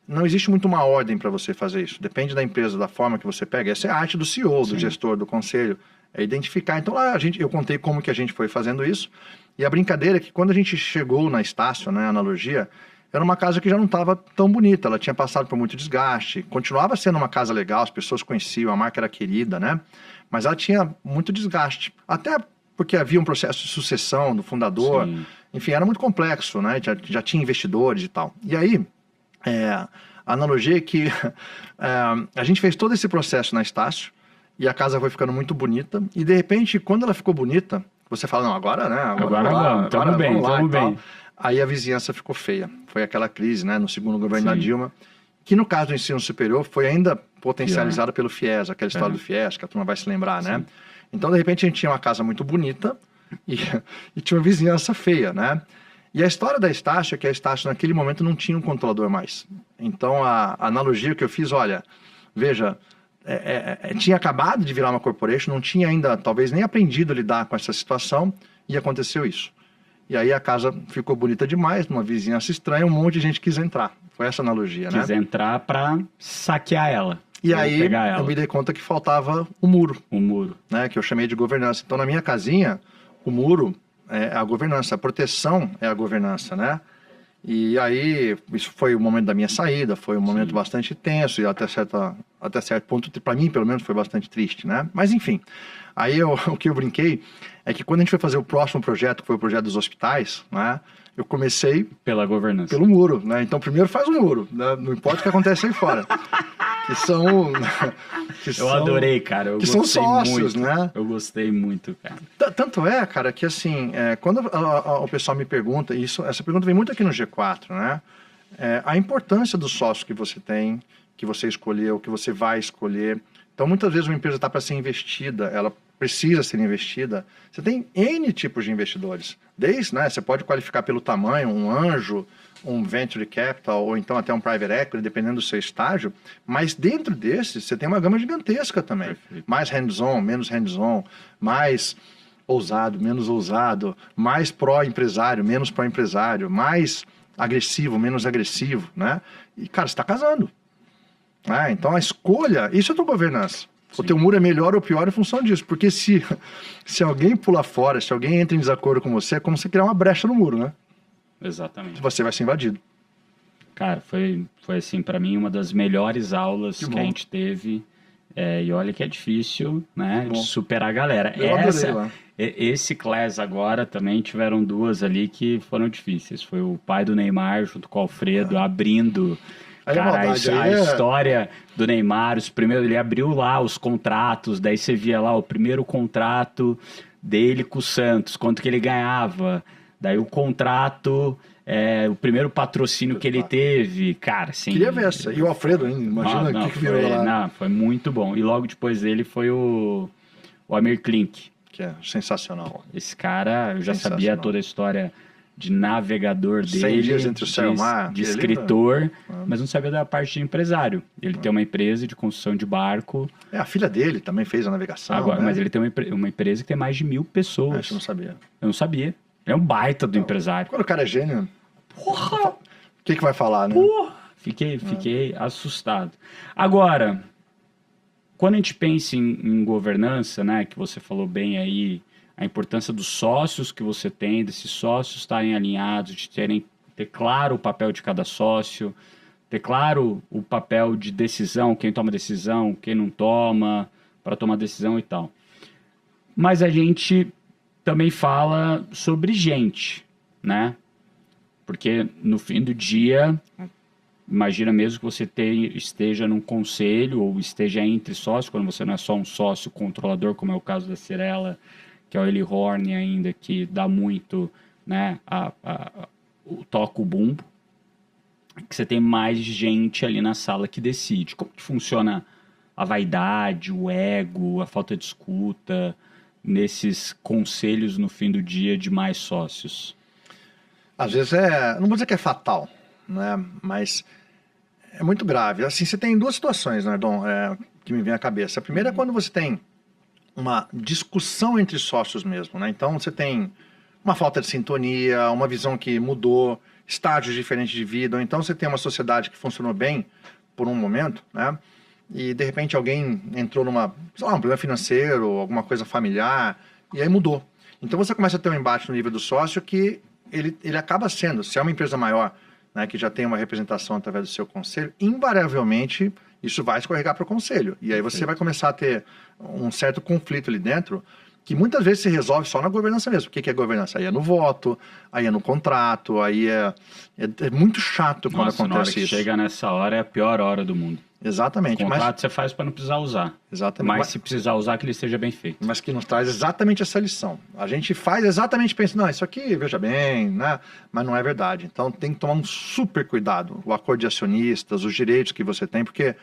não existe muito uma ordem para você fazer isso. Depende da empresa, da forma que você pega. Essa é a arte do CEO, do gestor, do conselho. É identificar. Então lá eu contei como que a gente foi fazendo isso. E a brincadeira é que quando a gente chegou na Estácio, né, a analogia, era uma casa que já não estava tão bonita. Ela tinha passado por muito desgaste. Continuava sendo uma casa legal, as pessoas conheciam, a marca era querida, né? Mas ela tinha muito desgaste. Até porque havia um processo de sucessão do fundador. Sim. Enfim, era muito complexo, né? Já tinha investidores e tal. E aí... a analogia é que a gente fez todo esse processo na Estácio e a casa foi ficando muito bonita e de repente quando ela ficou bonita, você fala, não, agora, né? Agora vamos, estamos bem. Aí a vizinhança ficou feia. Foi aquela crise, né, no segundo governo da Dilma, que no caso do ensino superior foi ainda potencializada pelo FIES, aquela história do FIES, que a turma vai se lembrar, né? Então de repente a gente tinha uma casa muito bonita, e, e tinha uma vizinhança feia, né? E a história da Estácio é que a Estácio naquele momento não tinha um controlador mais. Então a analogia que eu fiz, olha, veja, tinha acabado de virar uma corporation, não tinha ainda, talvez nem aprendido a lidar com essa situação, e aconteceu isso. E aí a casa ficou bonita demais, numa vizinhança estranha, um monte de gente quis entrar. Foi essa analogia, né? Quis entrar para saquear ela. E aí eu me dei conta que faltava o muro. O muro. Né, que eu chamei de governança. Então na minha casinha, o muro é a governança, a proteção é a governança, né? E aí, isso foi o momento da minha saída, foi um momento bastante tenso e até certo ponto, para mim, pelo menos, foi bastante triste, né? Mas, enfim, aí o que eu brinquei é que quando a gente foi fazer o próximo projeto, que foi o projeto dos hospitais, né? Eu comecei... Pela governança. Pelo muro, né? Então, primeiro faz o muro, né? Não importa o que acontece aí fora. Eu adorei, cara. Que são sócios, muito, né? Eu gostei muito, cara. Tanto é, cara, que assim, quando o pessoal me pergunta, essa pergunta vem muito aqui no G4, né? A importância dos sócios que você tem, que você escolheu, que você vai escolher. Então, muitas vezes uma empresa está para ser investida, ela precisa ser investida. Você tem N tipos de investidores. Desde, né, você pode qualificar pelo tamanho, um anjo, um venture capital ou então até um private equity, dependendo do seu estágio, mas dentro desses você tem uma gama gigantesca também. Perfeito. Mais hands-on, menos hands-on, mais ousado, menos ousado, mais pró-empresário, menos pró-empresário, mais agressivo, menos agressivo, né? E, cara, você está casando. Então a escolha, isso é tua governança. Sim. O teu muro é melhor ou pior em função disso, porque se alguém pula fora, se alguém entra em desacordo com você, é como você criar uma brecha no muro, né? Exatamente. Você vai ser invadido. Cara, foi assim, para mim, uma das melhores aulas que a gente teve. E olha que é difícil, né? De superar a galera. Esse class agora também tiveram duas ali que foram difíceis. Foi o pai do Neymar junto com o Alfredo abrindo... Cara, a história do Neymar, ele abriu lá os contratos, daí você via lá o primeiro contrato dele com o Santos, quanto que ele ganhava, daí o contrato, o primeiro patrocínio que ele teve, cara, assim... Queria ver essa, e o Alfredo, hein? Imagina o que virou lá. Não, foi muito bom, e logo depois dele foi o Amir Klink. Que é sensacional. Esse cara, eu já sabia toda a história... de navegador dele, 100 dias entre o céu e o mar, de escritor, mas não sabia da parte de empresário. Ele tem uma empresa de construção de barco. A filha dele também fez a navegação. Agora, né? Mas ele tem uma empresa que tem mais de 1.000 pessoas. Isso eu não sabia. Eu não sabia. Ele é um baita do empresário. Quando o cara é gênio, porra! O que vai falar, né? Porra! Fiquei assustado. Agora, quando a gente pensa em governança, né, que você falou bem aí, a importância dos sócios que você tem, desses sócios estarem alinhados, de ter claro o papel de cada sócio, ter claro o papel de decisão, quem toma decisão, quem não toma, para tomar decisão e tal. Mas a gente também fala sobre gente, né? Porque no fim do dia, imagina mesmo que você esteja num conselho ou esteja entre sócios, quando você não é só um sócio controlador, como é o caso da Cirela, que é o Eli Horn ainda, que dá muito, né, o toca o bumbo, que você tem mais gente ali na sala que decide. Como que funciona a vaidade, o ego, a falta de escuta nesses conselhos no fim do dia de mais sócios? Às vezes não vou dizer que é fatal, né, mas é muito grave. Assim, você tem duas situações, né, Dom, que me vem à cabeça. A primeira é quando você tem uma discussão entre sócios mesmo, né? Então você tem uma falta de sintonia, uma visão que mudou, estágios diferentes de vida, ou então você tem uma sociedade que funcionou bem por um momento, né? E de repente alguém entrou um problema financeiro, alguma coisa familiar, e aí mudou. Então você começa a ter um embate no nível do sócio que ele acaba sendo, se é uma empresa maior, né, que já tem uma representação através do seu conselho, invariavelmente isso vai escorregar para o conselho. E aí você vai começar a ter um certo conflito ali dentro, que muitas vezes se resolve só na governança mesmo. O que é governança? Aí é no voto, aí é no contrato, aí é muito chato quando acontece na hora que isso. Chega nessa hora é a pior hora do mundo. Exatamente. O contrato você faz para não precisar usar. Exatamente. Mas se precisar usar, que ele esteja bem feito. Mas que nos traz exatamente essa lição. A gente faz exatamente pensando, não, isso aqui, veja bem, né? Mas não é verdade. Então tem que tomar um super cuidado. O acordo de acionistas, os direitos que você tem, porque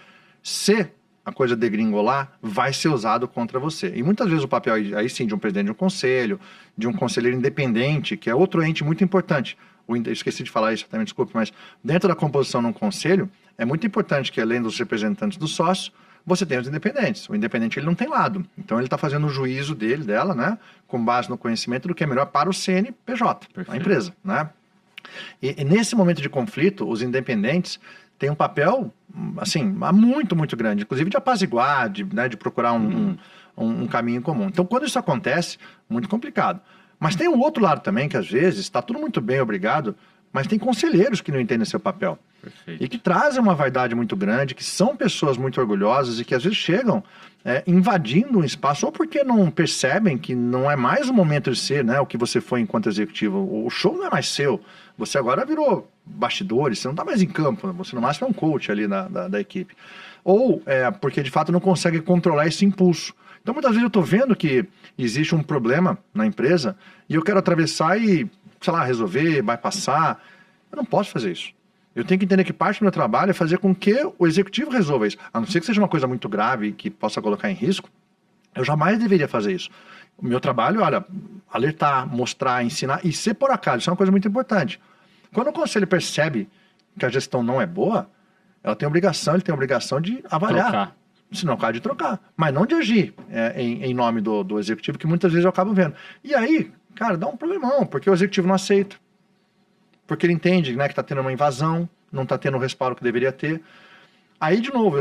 se a coisa degringolar, vai ser usado contra você. E muitas vezes o papel, aí sim, de um presidente de um conselho, de um conselheiro independente, que é outro ente muito importante. Esqueci de falar isso, até me desculpe, mas dentro da composição de um conselho, é muito importante que, além dos representantes do sócio, você tenha os independentes. O independente, ele não tem lado. Então, ele está fazendo o juízo dela, né? Com base no conhecimento do que é melhor para o CNPJ, a empresa, né? E nesse momento de conflito, os independentes têm um papel, assim, muito, muito grande. Inclusive de apaziguar, de procurar um caminho comum. Então, quando isso acontece, muito complicado. Mas tem um outro lado também, que às vezes está tudo muito bem, obrigado, mas tem conselheiros que não entendem seu papel. Perfeito. E que trazem uma vaidade muito grande, que são pessoas muito orgulhosas e que às vezes chegam invadindo um espaço, ou porque não percebem que não é mais o momento de ser, né, o que você foi enquanto executivo. O show não é mais seu. Você agora virou bastidores, você não está mais em campo, você no máximo é um coach ali da equipe. Ou porque de fato não consegue controlar esse impulso. Então muitas vezes eu estou vendo que existe um problema na empresa e eu quero atravessar e, sei lá, resolver, bypassar. Eu não posso fazer isso. Eu tenho que entender que parte do meu trabalho é fazer com que o executivo resolva isso. A não ser que seja uma coisa muito grave que possa colocar em risco, eu jamais deveria fazer isso. O meu trabalho, olha, alertar, mostrar, ensinar, e se por acaso, isso é uma coisa muito importante. Quando o conselho percebe que a gestão não é boa, ele tem a obrigação de avaliar. Trocar. Se não, de trocar. Mas não de agir em nome do executivo, que muitas vezes eu acabo vendo. E aí, cara, dá um problemão, porque o executivo não aceita. Porque ele entende, né, que está tendo uma invasão, não está tendo o respaldo que deveria ter. Aí, de novo,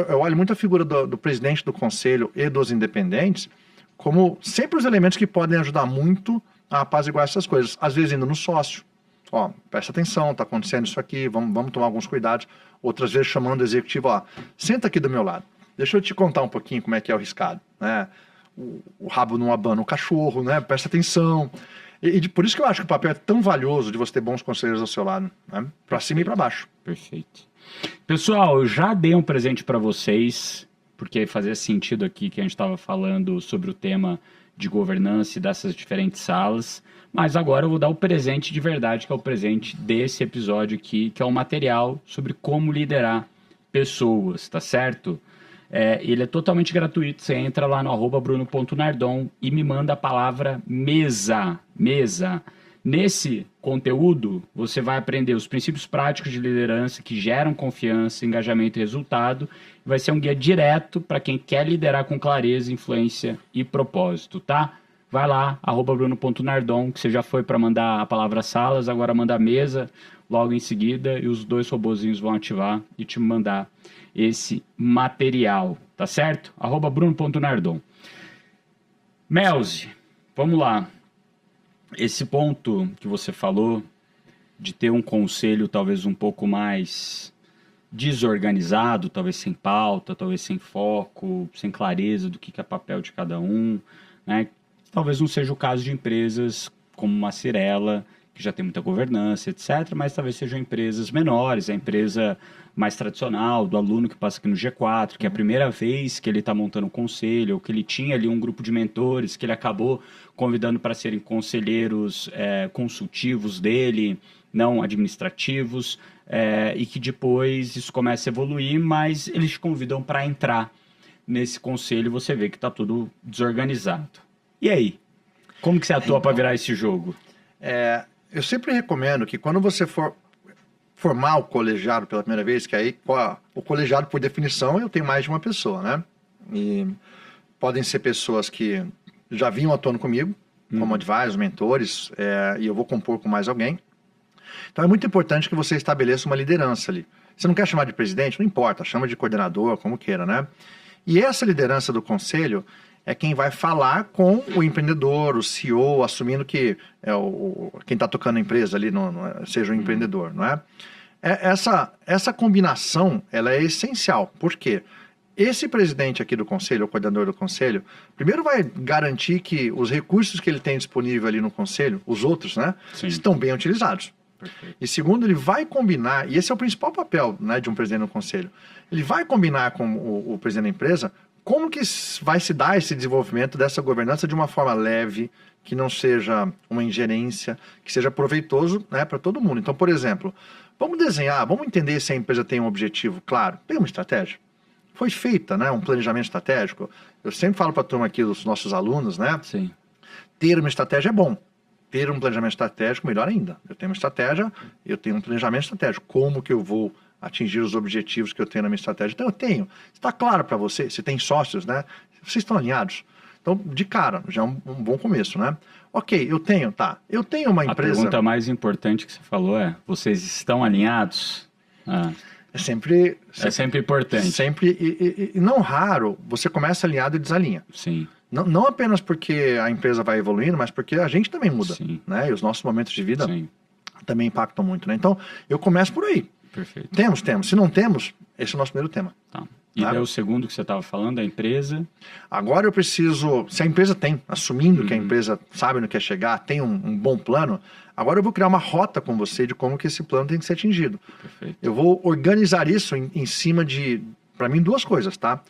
eu olho muito a figura do presidente do conselho e dos independentes como sempre os elementos que podem ajudar muito a apaziguar essas coisas. Às vezes indo no sócio. Ó, presta atenção, está acontecendo isso aqui, vamos tomar alguns cuidados. Outras vezes chamando o executivo, ó, senta aqui do meu lado. Deixa eu te contar um pouquinho como é que é o riscado, né? O rabo não abana o cachorro, né? Presta atenção. E por isso que eu acho que o papel é tão valioso de você ter bons conselheiros ao seu lado, né? Para cima e para baixo. Perfeito. Pessoal, eu já dei um presente para vocês, porque fazia sentido aqui que a gente estava falando sobre o tema de governança e dessas diferentes salas, mas agora eu vou dar o presente de verdade, que é o presente desse episódio aqui, que é um material sobre como liderar pessoas, tá certo? Ele é totalmente gratuito, você entra lá no @bruno.nardon e me manda a palavra mesa. Nesse conteúdo, você vai aprender os princípios práticos de liderança que geram confiança, engajamento e resultado. Vai ser um guia direto para quem quer liderar com clareza, influência e propósito, tá? Vai lá, @bruno.nardon, que você já foi para mandar a palavra salas, agora manda mesa logo em seguida e os 2 robozinhos vão ativar e te mandar esse material, tá certo? @bruno.nardon. Melzi, vamos lá. Esse ponto que você falou de ter um conselho talvez um pouco mais desorganizado, talvez sem pauta, talvez sem foco, sem clareza do que é papel de cada um, né? Talvez não seja o caso de empresas como uma Cyrela, que já tem muita governança, etc., mas talvez sejam empresas menores, a empresa mais tradicional, do aluno que passa aqui no G4, que é a primeira vez que ele está montando um conselho, ou que ele tinha ali um grupo de mentores, que ele acabou convidando para serem conselheiros consultivos dele, não administrativos, e que depois isso começa a evoluir, mas eles te convidam para entrar nesse conselho e você vê que está tudo desorganizado. E aí? Como que você atua para virar esse jogo? Eu sempre recomendo que quando você for formar o colegiado pela primeira vez, que aí o colegiado, por definição, eu tenho mais de uma pessoa, né? E podem ser pessoas que já vinham atuando comigo, como advisors, mentores, e eu vou compor com mais alguém. Então é muito importante que você estabeleça uma liderança ali. Você não quer chamar de presidente? Não importa, chama de coordenador, como queira, né? E essa liderança do conselho é quem vai falar com o empreendedor, o CEO, assumindo que quem está tocando a empresa ali seja o empreendedor, não é? Essa combinação, ela é essencial. Por quê? Esse presidente aqui do conselho, o coordenador do conselho, primeiro vai garantir que os recursos que ele tem disponível ali no conselho, os outros, né, estão bem utilizados. Perfeito. E segundo, ele vai combinar, e esse é o principal papel, né, de um presidente do conselho, ele vai combinar com o presidente da empresa como que vai se dar esse desenvolvimento dessa governança de uma forma leve, que não seja uma ingerência, que seja proveitoso, né, para todo mundo. Então, por exemplo, vamos desenhar, vamos entender se a empresa tem um objetivo claro, tem uma estratégia. foi feita, né? Um planejamento estratégico. Eu sempre falo para a turma aqui, dos nossos alunos, né? Sim. Ter uma estratégia é bom. Ter um planejamento estratégico, melhor ainda. Eu tenho uma estratégia, eu tenho um planejamento estratégico. Como que eu vou atingir os objetivos que eu tenho na minha estratégia? Então, eu tenho. Está claro para você? Você tem sócios, né? Vocês estão alinhados? Então, de cara, já é um bom começo, né? Ok, eu tenho, tá. Eu tenho uma empresa... A pergunta mais importante que você falou é, vocês estão alinhados? É sempre importante. Sempre, e não raro, você começa alinhado e desalinha. Sim. Não apenas porque a empresa vai evoluindo, mas porque a gente também muda. Sim. Né? E os nossos momentos de vida Sim. também impactam muito. Né? Então, eu começo por aí. Perfeito. Temos. Se não temos, esse é o nosso primeiro tema. Tá. E daí o segundo que você estava falando, a empresa? Agora eu preciso, se a empresa tem, assumindo que a empresa sabe no que é chegar, tem um bom plano, agora eu vou criar uma rota com você de como que esse plano tem que ser atingido. Perfeito. Eu vou organizar isso em cima de, para mim, duas coisas, tá?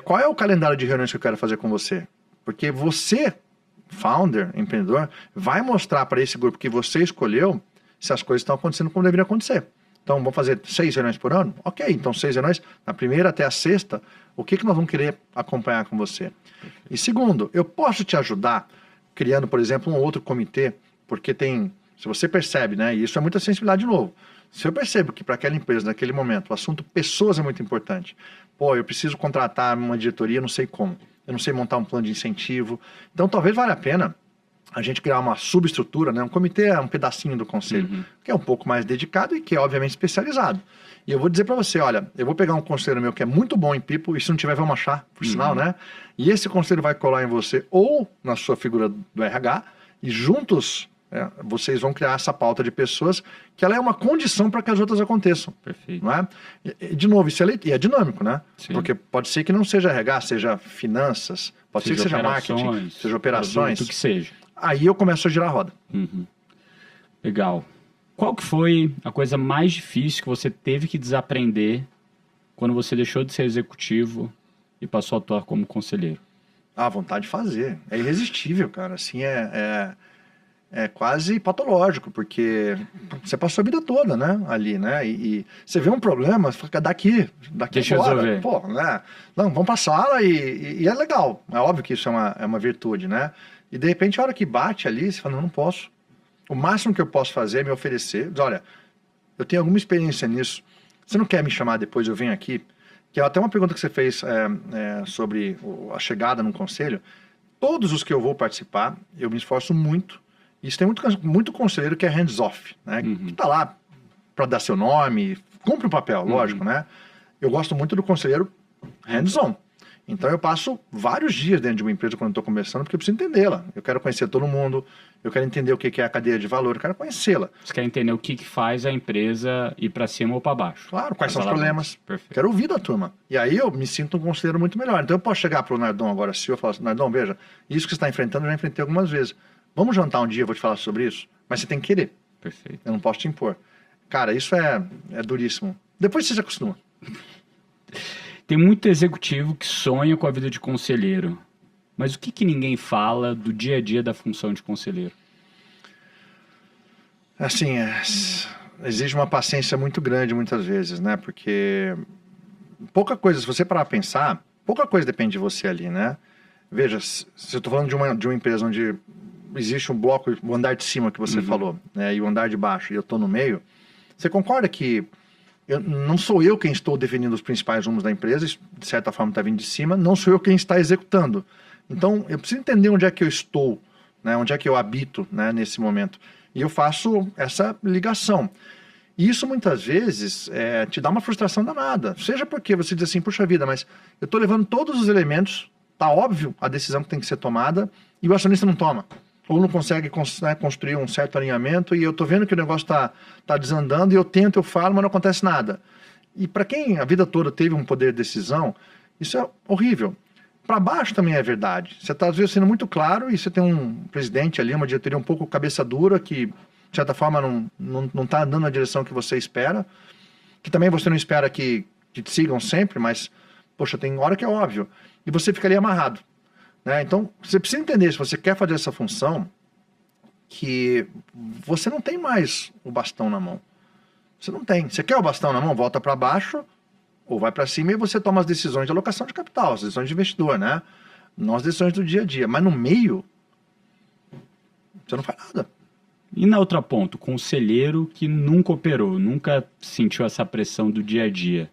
Qual é o calendário de reuniões que eu quero fazer com você? Porque você, founder, empreendedor, vai mostrar para esse grupo que você escolheu se as coisas estão acontecendo como deveriam acontecer. Então, vamos fazer 6 reuniões por ano? Ok, então 6 reuniões, na primeira até a sexta, o que nós vamos querer acompanhar com você? E segundo, eu posso te ajudar criando, por exemplo, um outro comitê, porque se você percebe, né, e isso é muita sensibilidade de novo, se eu percebo que para aquela empresa, naquele momento, o assunto pessoas é muito importante, eu preciso contratar uma diretoria, não sei como, eu não sei montar um plano de incentivo, então talvez valha a pena a gente criar uma subestrutura, né? Um comitê é um pedacinho do conselho, que é um pouco mais dedicado e que é obviamente especializado. E eu vou dizer para você, olha, eu vou pegar um conselheiro meu que é muito bom em people, e se não tiver, vamos achar, por sinal, né? E esse conselho vai colar em você ou na sua figura do RH, e juntos vocês vão criar essa pauta de pessoas que ela é uma condição para que as outras aconteçam. Perfeito. Não é? De novo, isso é dinâmico, né? Sim. Porque pode ser que não seja RH, seja finanças, pode ser que seja marketing, seja operações. O que seja. Aí eu começo a girar a roda. Legal. Qual que foi a coisa mais difícil que você teve que desaprender quando você deixou de ser executivo e passou a atuar como conselheiro? A vontade de fazer. É irresistível, cara. Assim, é quase patológico, porque você passou a vida toda, né? Ali, né? E você vê um problema, você fica daqui Deixa eu resolver. Pô, né? Não, vamos pra sala e é legal. É óbvio que isso é uma virtude, né? E de repente, a hora que bate ali, você fala, não posso. O máximo que eu posso fazer é me oferecer. Diz, olha, eu tenho alguma experiência nisso. Você não quer me chamar depois, eu venho aqui? Que é até uma pergunta que você fez sobre a chegada num conselho. Todos os que eu vou participar, eu me esforço muito. Isso tem muito conselheiro que é hands-off, né? Que tá lá para dar seu nome, cumpre o papel, lógico, né? Eu gosto muito do conselheiro hands-on. Então eu passo vários dias dentro de uma empresa quando estou conversando, porque eu preciso entendê-la. Eu quero conhecer todo mundo, eu quero entender o que é a cadeia de valor, eu quero conhecê-la. Você quer entender o que faz a empresa ir para cima ou para baixo. Claro, quais são os problemas. Perfeito. Quero ouvir da turma. E aí eu me sinto um conselheiro muito melhor. Então eu posso chegar para o Nardon agora, se eu falar assim, Nardon, veja, isso que você está enfrentando eu já enfrentei algumas vezes. Vamos jantar um dia, eu vou te falar sobre isso, mas você tem que querer. Perfeito. Eu não posso te impor. Cara, isso é duríssimo. Depois você se acostuma. Tem muito executivo que sonha com a vida de conselheiro. Mas o que ninguém fala do dia a dia da função de conselheiro? Assim, exige uma paciência muito grande muitas vezes, né? Porque pouca coisa, se você parar a pensar, pouca coisa depende de você ali, né? Veja, se eu estou falando de uma empresa onde existe um bloco, o andar de cima que você falou, né? E o andar de baixo, e eu estou no meio, você concorda que não sou eu quem estou definindo os principais rumos da empresa, isso, de certa forma está vindo de cima, não sou eu quem está executando. Então, eu preciso entender onde é que eu estou, né, onde é que eu habito, né, nesse momento. E eu faço essa ligação. E isso, muitas vezes, te dá uma frustração danada. Seja porque você diz assim, puxa vida, mas eu estou levando todos os elementos, tá óbvio a decisão que tem que ser tomada, e o acionista não toma. Ou não consegue construir um certo alinhamento, e eu estou vendo que o negócio está desandando, e eu tento, eu falo, mas não acontece nada. E para quem a vida toda teve um poder de decisão, isso é horrível. Para baixo também é verdade. Você está, às vezes, sendo muito claro, e você tem um presidente ali, uma diretoria um pouco cabeça dura, que, de certa forma, não está andando na direção que você espera, que também você não espera que te sigam sempre, mas, poxa, tem hora que é óbvio. E você fica ali amarrado. Né? Então, você precisa entender, se você quer fazer essa função, que você não tem mais o bastão na mão. Você não tem. Você quer o bastão na mão? Volta para baixo ou vai para cima e você toma as decisões de alocação de capital, as decisões de investidor, né? Não as decisões do dia a dia. Mas no meio, você não faz nada. E na outra ponta, o conselheiro que nunca operou, nunca sentiu essa pressão do dia a dia,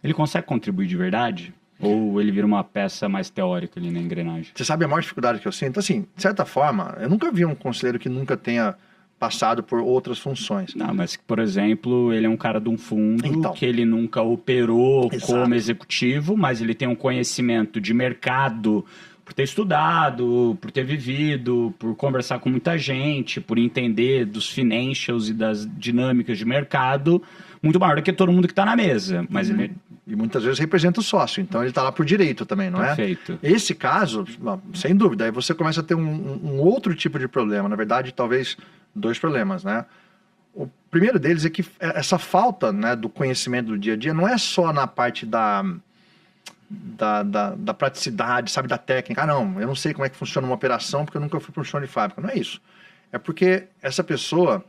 ele consegue contribuir de verdade? Ou ele vira uma peça mais teórica ali na engrenagem? Você sabe a maior dificuldade que eu sinto? Assim, de certa forma, eu nunca vi um conselheiro que nunca tenha passado por outras funções. Não, mas, por exemplo, ele é um cara de um fundo Então. que ele nunca operou Exato. como executivo, mas ele tem um conhecimento de mercado por ter estudado, por ter vivido, por conversar com muita gente, por entender dos financials e das dinâmicas de mercado, muito maior do que todo mundo que está na mesa. Mas ele... E muitas vezes representa o sócio, então ele está lá por direito também, não Perfeito. é? Esse caso, sem dúvida, aí você começa a ter um outro tipo de problema, na verdade, talvez 2 problemas, né? O primeiro deles é que essa falta, né, do conhecimento do dia a dia não é só na parte da praticidade, sabe, da técnica. Ah, não, eu não sei como é que funciona uma operação porque eu nunca fui para um chão de fábrica. Não é isso. É porque essa pessoa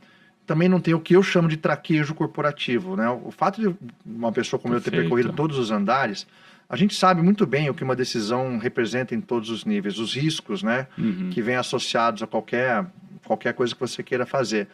também não tem o que eu chamo de traquejo corporativo, né? O fato de uma pessoa como eu ter percorrido todos os andares, a gente sabe muito bem o que uma decisão representa em todos os níveis, os riscos, né, que vêm associados a qualquer coisa que você queira fazer.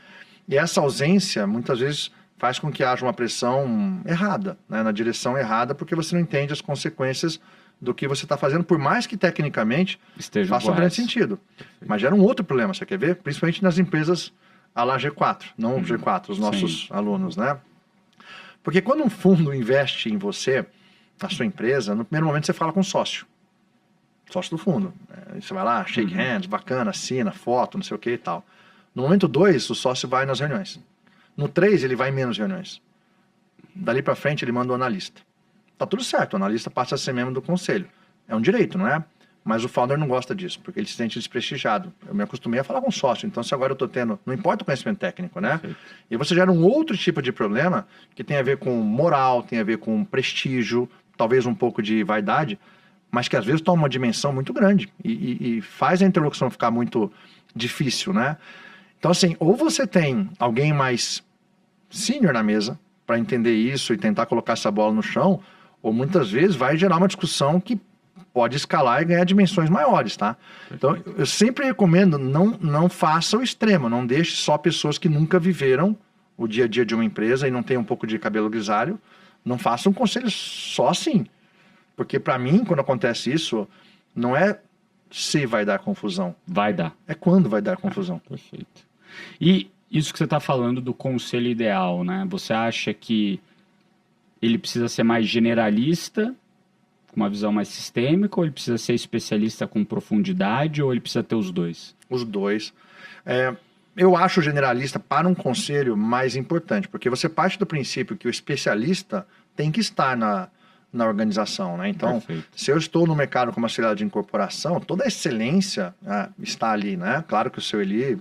E essa ausência, muitas vezes, faz com que haja uma pressão errada, né, na direção errada, porque você não entende as consequências do que você está fazendo, por mais que tecnicamente faça um grande sentido. Mas gera um outro problema, você quer ver? Principalmente nas empresas a lá G4, não o G4, os nossos alunos, né? Porque quando um fundo investe em você, na sua empresa, no primeiro momento você fala com o sócio do fundo. Você vai lá, shake hands, bacana, assina, foto, não sei o que e tal. No momento 2, o sócio vai nas reuniões. No 3, ele vai em menos reuniões. Dali para frente, ele manda o analista. Tá tudo certo, o analista passa a ser membro do conselho. É um direito, não é? Mas o founder não gosta disso, porque ele se sente desprestigiado. Eu me acostumei a falar com sócio, então se agora eu estou tendo... Não importa o conhecimento técnico, né? Perfeito. E você gera um outro tipo de problema que tem a ver com moral, tem a ver com prestígio, talvez um pouco de vaidade, mas que às vezes toma uma dimensão muito grande e faz a interlocução ficar muito difícil, né? Então assim, ou você tem alguém mais sênior na mesa para entender isso e tentar colocar essa bola no chão, ou muitas vezes vai gerar uma discussão que pode escalar e ganhar dimensões maiores, tá? Então, eu sempre recomendo, não faça o extremo, não deixe só pessoas que nunca viveram o dia a dia de uma empresa e não tem um pouco de cabelo grisalho, não faça um conselho só assim. Porque para mim, quando acontece isso, não é se vai dar confusão. Vai dar. É quando vai dar confusão. Perfeito. E isso que você está falando do conselho ideal, né? Você acha que ele precisa ser mais generalista, com uma visão mais sistêmica, ou ele precisa ser especialista com profundidade, ou ele precisa ter os dois? Os dois. Eu acho o generalista para um conselho mais importante, porque você parte do princípio que o especialista tem que estar na organização, né? Então, perfeito. Se eu estou no mercado como auxiliar de incorporação, toda a excelência está ali, né? Claro que o seu Eli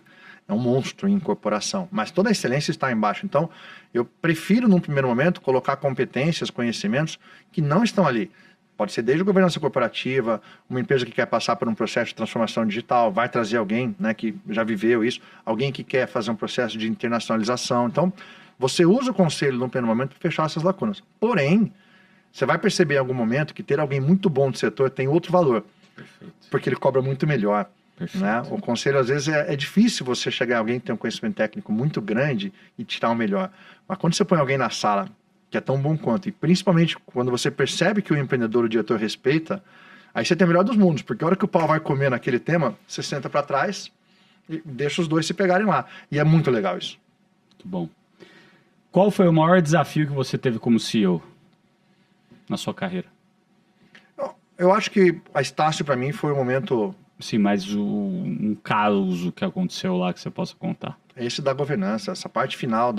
é um monstro em incorporação, mas toda a excelência está embaixo. Então, eu prefiro, num primeiro momento, colocar competências, conhecimentos que não estão ali. Pode ser desde governança corporativa, uma empresa que quer passar por um processo de transformação digital, vai trazer alguém, né, que já viveu isso, alguém que quer fazer um processo de internacionalização. Então, você usa o conselho num primeiro momento para fechar essas lacunas. Porém, você vai perceber em algum momento que ter alguém muito bom do setor tem outro valor. Perfeito. Porque ele cobra muito melhor. Né? O conselho, às vezes, é difícil você chegar a alguém que tem um conhecimento técnico muito grande e tirar o melhor. Mas quando você põe alguém na sala que é tão bom quanto, e principalmente quando você percebe que o empreendedor, o diretor respeita, aí você tem o melhor dos mundos, porque a hora que o pau vai comer naquele tema, você senta para trás e deixa os dois se pegarem lá. E é muito legal isso. Muito bom. Qual foi o maior desafio que você teve como CEO na sua carreira? Eu acho que a Estácio, para mim, foi um momento... Sim, mas um caso que aconteceu lá que você possa contar. Esse da governança, essa parte final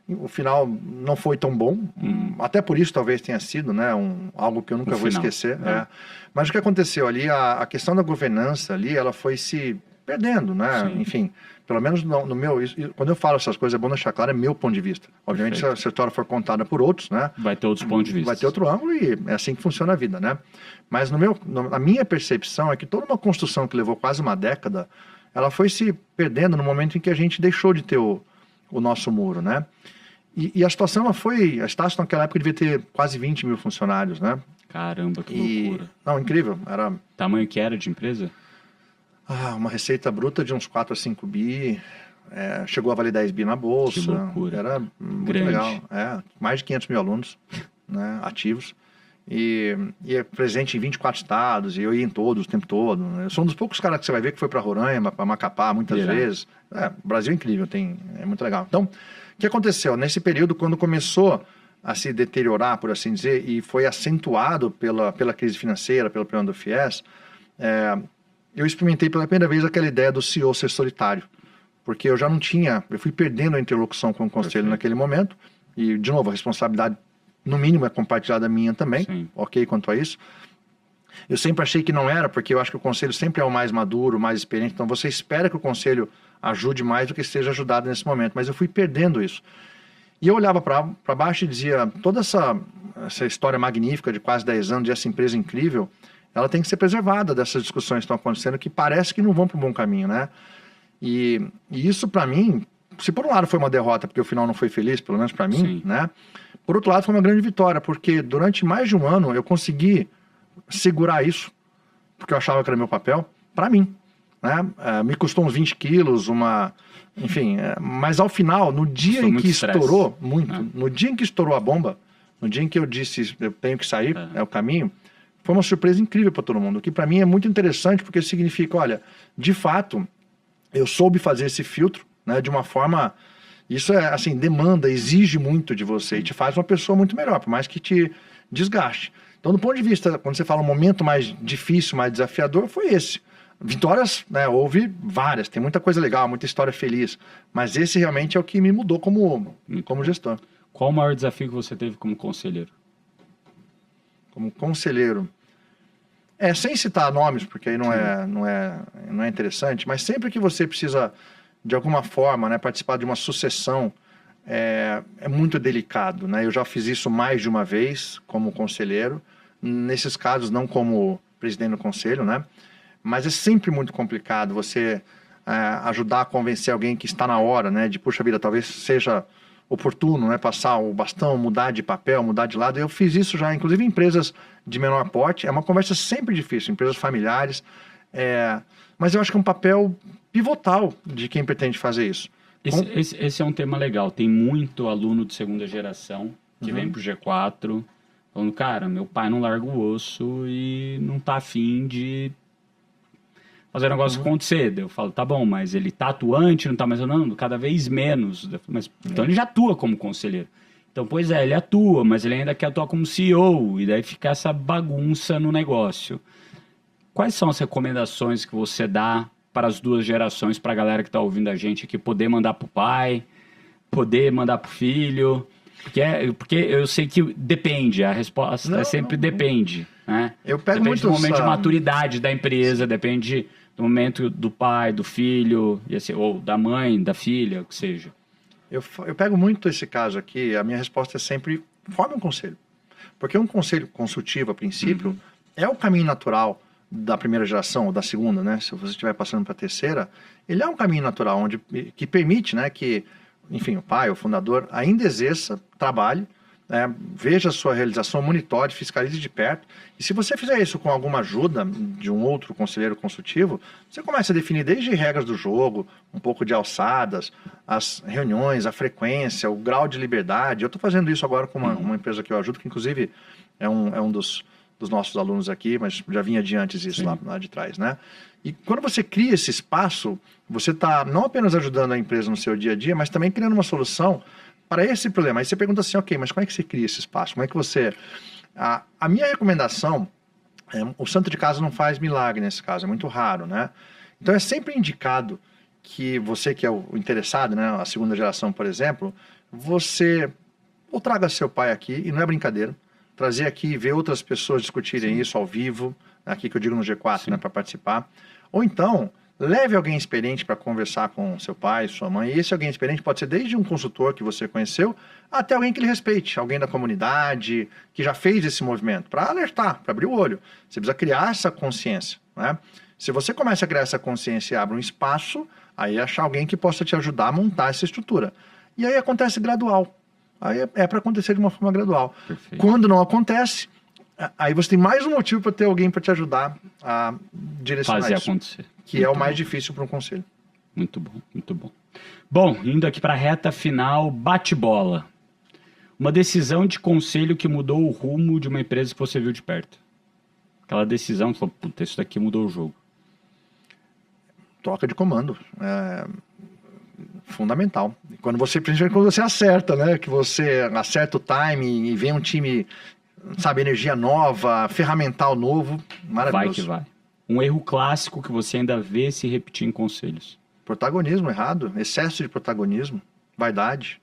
O final não foi tão bom, até por isso talvez tenha sido, né, algo que eu nunca vou esquecer. Mas o que aconteceu ali, a questão da governança ali, ela foi se perdendo, né? Sim. Enfim, pelo menos no meu... Quando eu falo essas coisas, é bom deixar claro, é meu ponto de vista. Obviamente, se a história for contada por outros, né? Vai ter outros pontos de vista. Vai ter outro ângulo e é assim que funciona a vida, né? Mas a minha percepção é que toda uma construção que levou quase uma década, ela foi se perdendo no momento em que a gente deixou de ter o nosso muro, né? E a situação, a Estácio naquela época devia ter quase 20 mil funcionários, né? Caramba, que loucura. Não, incrível. Era Tamanho que era de empresa? uma receita bruta de uns 4 a 5 bi, chegou a valer 10 bi na bolsa. Que loucura. Era muito Grande. legal. Mais de 500 mil alunos, né, ativos. E é presente em 24 estados, e eu ia em todos o tempo todo. Eu sou um dos poucos caras que você vai ver que foi para Roraima, para Macapá, muitas vezes. O Brasil é incrível, é muito legal. Então, o que aconteceu? Nesse período, quando começou a se deteriorar, por assim dizer, e foi acentuado pela crise financeira, pelo problema do FIES, eu experimentei pela primeira vez aquela ideia do CEO ser solitário. Porque eu já não tinha, eu fui perdendo a interlocução com o conselho naquele momento, e, de novo, a responsabilidade, no mínimo, é compartilhada minha também, Sim. ok quanto a isso. Eu sempre achei que não era, porque eu acho que o conselho sempre é o mais maduro, o mais experiente, então você espera que o conselho ajude mais do que seja ajudado nesse momento, mas eu fui perdendo isso. E eu olhava para baixo e dizia, toda essa história magnífica de quase 10 anos, de essa empresa incrível, ela tem que ser preservada dessas discussões que estão acontecendo, que parece que não vão para o bom caminho, né? E isso, para mim, se por um lado foi uma derrota, porque o final não foi feliz, pelo menos para mim, Sim. né? Por outro lado, foi uma grande vitória, porque durante mais de um ano eu consegui segurar isso, porque eu achava que era meu papel, para mim, né? Me custou uns 20 quilos, enfim, mas ao final, no dia em que estourou, no dia em que estourou a bomba, no dia em que eu disse, eu tenho que sair, é o caminho, foi uma surpresa incrível para todo mundo, o que para mim é muito interessante, porque significa, olha, de fato, eu soube fazer esse filtro, né, de uma forma, isso assim, demanda, exige muito de você, e te faz uma pessoa muito melhor, por mais que te desgaste. Então, do ponto de vista, quando você fala um momento mais difícil, mais desafiador, foi esse. Vitórias, né, houve várias, tem muita coisa legal, muita história feliz, mas esse realmente é o que me mudou como gestor. Qual o maior desafio que você teve como conselheiro? Como conselheiro? Sem citar nomes, porque aí não é interessante, mas sempre que você precisa, de alguma forma, né, participar de uma sucessão, é muito delicado, né? Eu já fiz isso mais de uma vez como conselheiro, nesses casos não como presidente do conselho, né? Mas é sempre muito complicado você ajudar a convencer alguém que está na hora, né? De, puxa vida, talvez seja oportuno, né? Passar o bastão, mudar de papel, mudar de lado. Eu fiz isso já, inclusive em empresas de menor porte. É uma conversa sempre difícil, empresas familiares. Mas eu acho que é um papel pivotal de quem pretende fazer isso. Esse é um tema legal. Tem muito aluno de segunda geração que vem pro G4 falando, cara, meu pai não larga o osso e não tá afim de fazer o negócio acontecer. Eu falo, tá bom, mas ele tá atuante, não tá mais não, cada vez menos. Mas, então ele já atua como conselheiro. Então, pois ele atua, mas ele ainda quer atuar como CEO, e daí fica essa bagunça no negócio. Quais são as recomendações que você dá para as duas gerações, para a galera que está ouvindo a gente aqui, poder mandar para o pai, poder mandar para o filho? Porque eu sei que depende, a resposta sempre depende. Né? Eu pego depende muito do momento de maturidade da empresa, depende do momento do pai, do filho, e assim, ou da mãe, da filha, o que seja. Eu pego muito esse caso aqui, a minha resposta é sempre, forme um conselho. Porque um conselho consultivo, a princípio, é o caminho natural da primeira geração ou da segunda, né? Se você estiver passando para a terceira, ele é um caminho natural que permite, né, que, enfim, o pai, o fundador, ainda exerça, trabalhe, veja a sua realização, monitore, fiscalize de perto. E se você fizer isso com alguma ajuda de um outro conselheiro consultivo, você começa a definir desde regras do jogo, um pouco de alçadas, as reuniões, a frequência, o grau de liberdade. Eu estou fazendo isso agora com uma empresa que eu ajudo, que inclusive é um dos nossos alunos aqui, mas já vinha de antes isso lá de trás, né? E quando você cria esse espaço, você está não apenas ajudando a empresa no seu dia a dia, mas também criando uma solução para esse problema. Aí você pergunta assim, ok, mas como é que você cria esse espaço? Como é que você... A minha recomendação, o santo de casa não faz milagre nesse caso, é muito raro, né? Então é sempre indicado que você que é o interessado, né, a segunda geração, por exemplo, você ou traga seu pai aqui, e não é brincadeira, trazer aqui e ver outras pessoas discutirem isso ao vivo, aqui que eu digo no G4, né, para participar. Ou então, leve alguém experiente para conversar com seu pai, sua mãe, e esse alguém experiente pode ser desde um consultor que você conheceu, até alguém que lhe respeite, alguém da comunidade, que já fez esse movimento, para alertar, para abrir o olho. Você precisa criar essa consciência, né? Se você começa a criar essa consciência e abre um espaço, aí achar alguém que possa te ajudar a montar essa estrutura. E aí acontece gradual. Aí é para acontecer de uma forma gradual. Perfeito. Quando não acontece, aí você tem mais um motivo para ter alguém para te ajudar a direcionar Fazer isso, acontecer. que é o mais difícil para um conselho. Muito bom, muito bom. Bom, indo aqui para a reta final, bate-bola. Uma decisão de conselho que mudou o rumo de uma empresa que você viu de perto. Aquela decisão que falou, puta, isso daqui mudou o jogo. Troca de comando. É fundamental. Principalmente quando você acerta, né? Que você acerta o timing e vem um time, sabe, energia nova, ferramental novo. Maravilhoso. Vai que vai. Um erro clássico que você ainda vê se repetir em conselhos. Protagonismo errado, excesso de protagonismo, vaidade.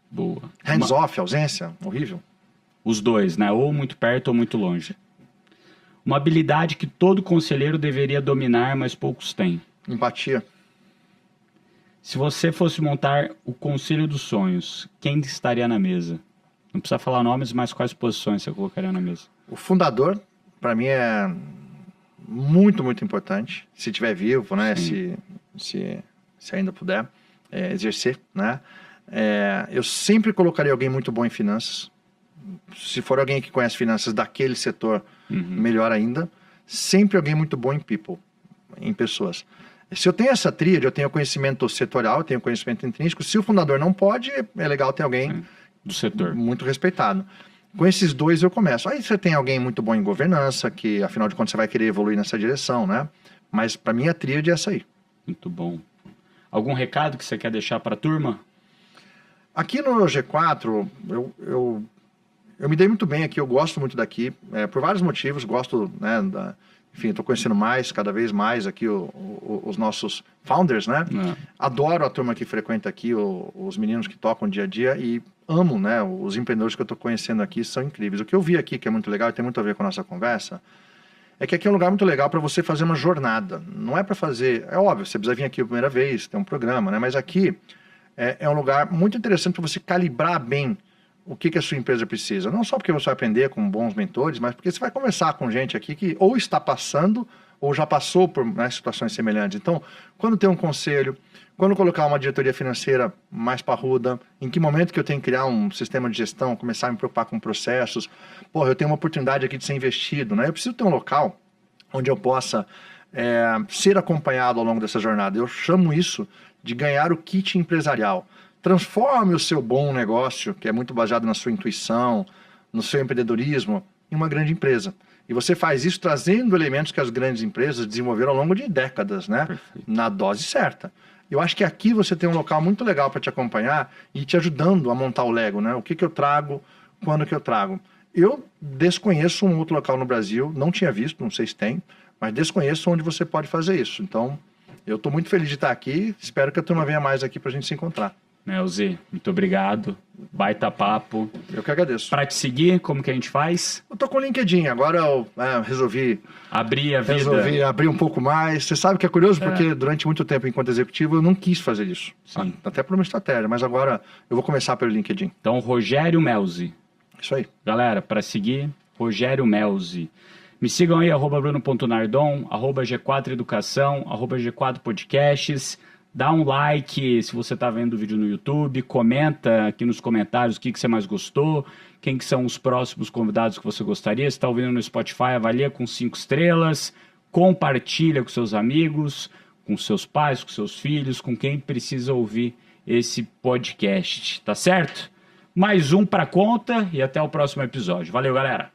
Boa. Hands-off, ausência, horrível. Os dois, né? Ou muito perto ou muito longe. Uma habilidade que todo conselheiro deveria dominar, mas poucos têm. Empatia. Se você fosse montar o Conselho dos Sonhos, quem estaria na mesa? Não precisa falar nomes, mas quais posições você colocaria na mesa? O fundador, para mim, é muito, muito importante. Se estiver vivo, né? Se ainda puder exercer, né? Eu sempre colocaria alguém muito bom em finanças. Se for alguém que conhece finanças daquele setor, melhor ainda. Sempre alguém muito bom em people, em pessoas. Se eu tenho essa tríade, eu tenho conhecimento setorial, eu tenho conhecimento intrínseco. Se o fundador não pode, é legal ter alguém do setor muito respeitado. Com esses dois eu começo. Aí você tem alguém muito bom em governança, que afinal de contas você vai querer evoluir nessa direção, né? Mas para mim a tríade é essa aí. Muito bom. Algum recado que você quer deixar para a turma? Aqui no G4, eu me dei muito bem aqui, eu gosto muito daqui, por vários motivos, gosto, né, enfim, estou conhecendo cada vez mais aqui os nossos founders, né? Adoro a turma que frequenta aqui, os meninos que tocam dia a dia e amo, né? Os empreendedores que eu estou conhecendo aqui são incríveis. O que eu vi aqui, que é muito legal e tem muito a ver com a nossa conversa, é que aqui é um lugar muito legal para você fazer uma jornada. Não é para fazer... É óbvio, você precisa vir aqui a primeira vez, tem um programa, né? Mas aqui é um lugar muito interessante para você calibrar bem o que a sua empresa precisa. Não só porque você vai aprender com bons mentores, mas porque você vai conversar com gente aqui que ou está passando ou já passou por, né, situações semelhantes. Então, quando tem um conselho, quando colocar uma diretoria financeira mais parruda, em que momento que eu tenho que criar um sistema de gestão, começar a me preocupar com processos, eu tenho uma oportunidade aqui de ser investido, né? Eu preciso ter um local onde eu possa ser acompanhado ao longo dessa jornada. Eu chamo isso de ganhar o kit empresarial. Transforme o seu bom negócio, que é muito baseado na sua intuição, no seu empreendedorismo, em uma grande empresa. E você faz isso trazendo elementos que as grandes empresas desenvolveram ao longo de décadas, né? Perfeito. Na dose certa. Eu acho que aqui você tem um local muito legal para te acompanhar e te ajudando a montar o Lego, né? O que eu trago, quando que eu trago. Eu desconheço um outro local no Brasil, não tinha visto, não sei se tem, mas desconheço onde você pode fazer isso. Então, eu estou muito feliz de estar aqui, espero que a turma venha mais aqui para a gente se encontrar. Elzi, muito obrigado. Baita papo. Eu que agradeço. Para te seguir, como que a gente faz? Eu tô com o LinkedIn, agora eu resolvi abrir a vida. Resolvi abrir um pouco mais. Você sabe que é curioso porque durante muito tempo, enquanto executivo, eu não quis fazer isso. Sim. Até por uma estratégia, mas agora eu vou começar pelo LinkedIn. Então, Rogério Melzi. Isso aí. Galera, para seguir, Rogério Melzi. Me sigam aí, @bruno.nardon, @G4 Educação, @G4 Podcasts. Dá um like se você está vendo o vídeo no YouTube, comenta aqui nos comentários o que você mais gostou, quem que são os próximos convidados que você gostaria. Se está ouvindo no Spotify, avalia com 5 estrelas, compartilha com seus amigos, com seus pais, com seus filhos, com quem precisa ouvir esse podcast, tá certo? Mais um para conta e até o próximo episódio. Valeu, galera!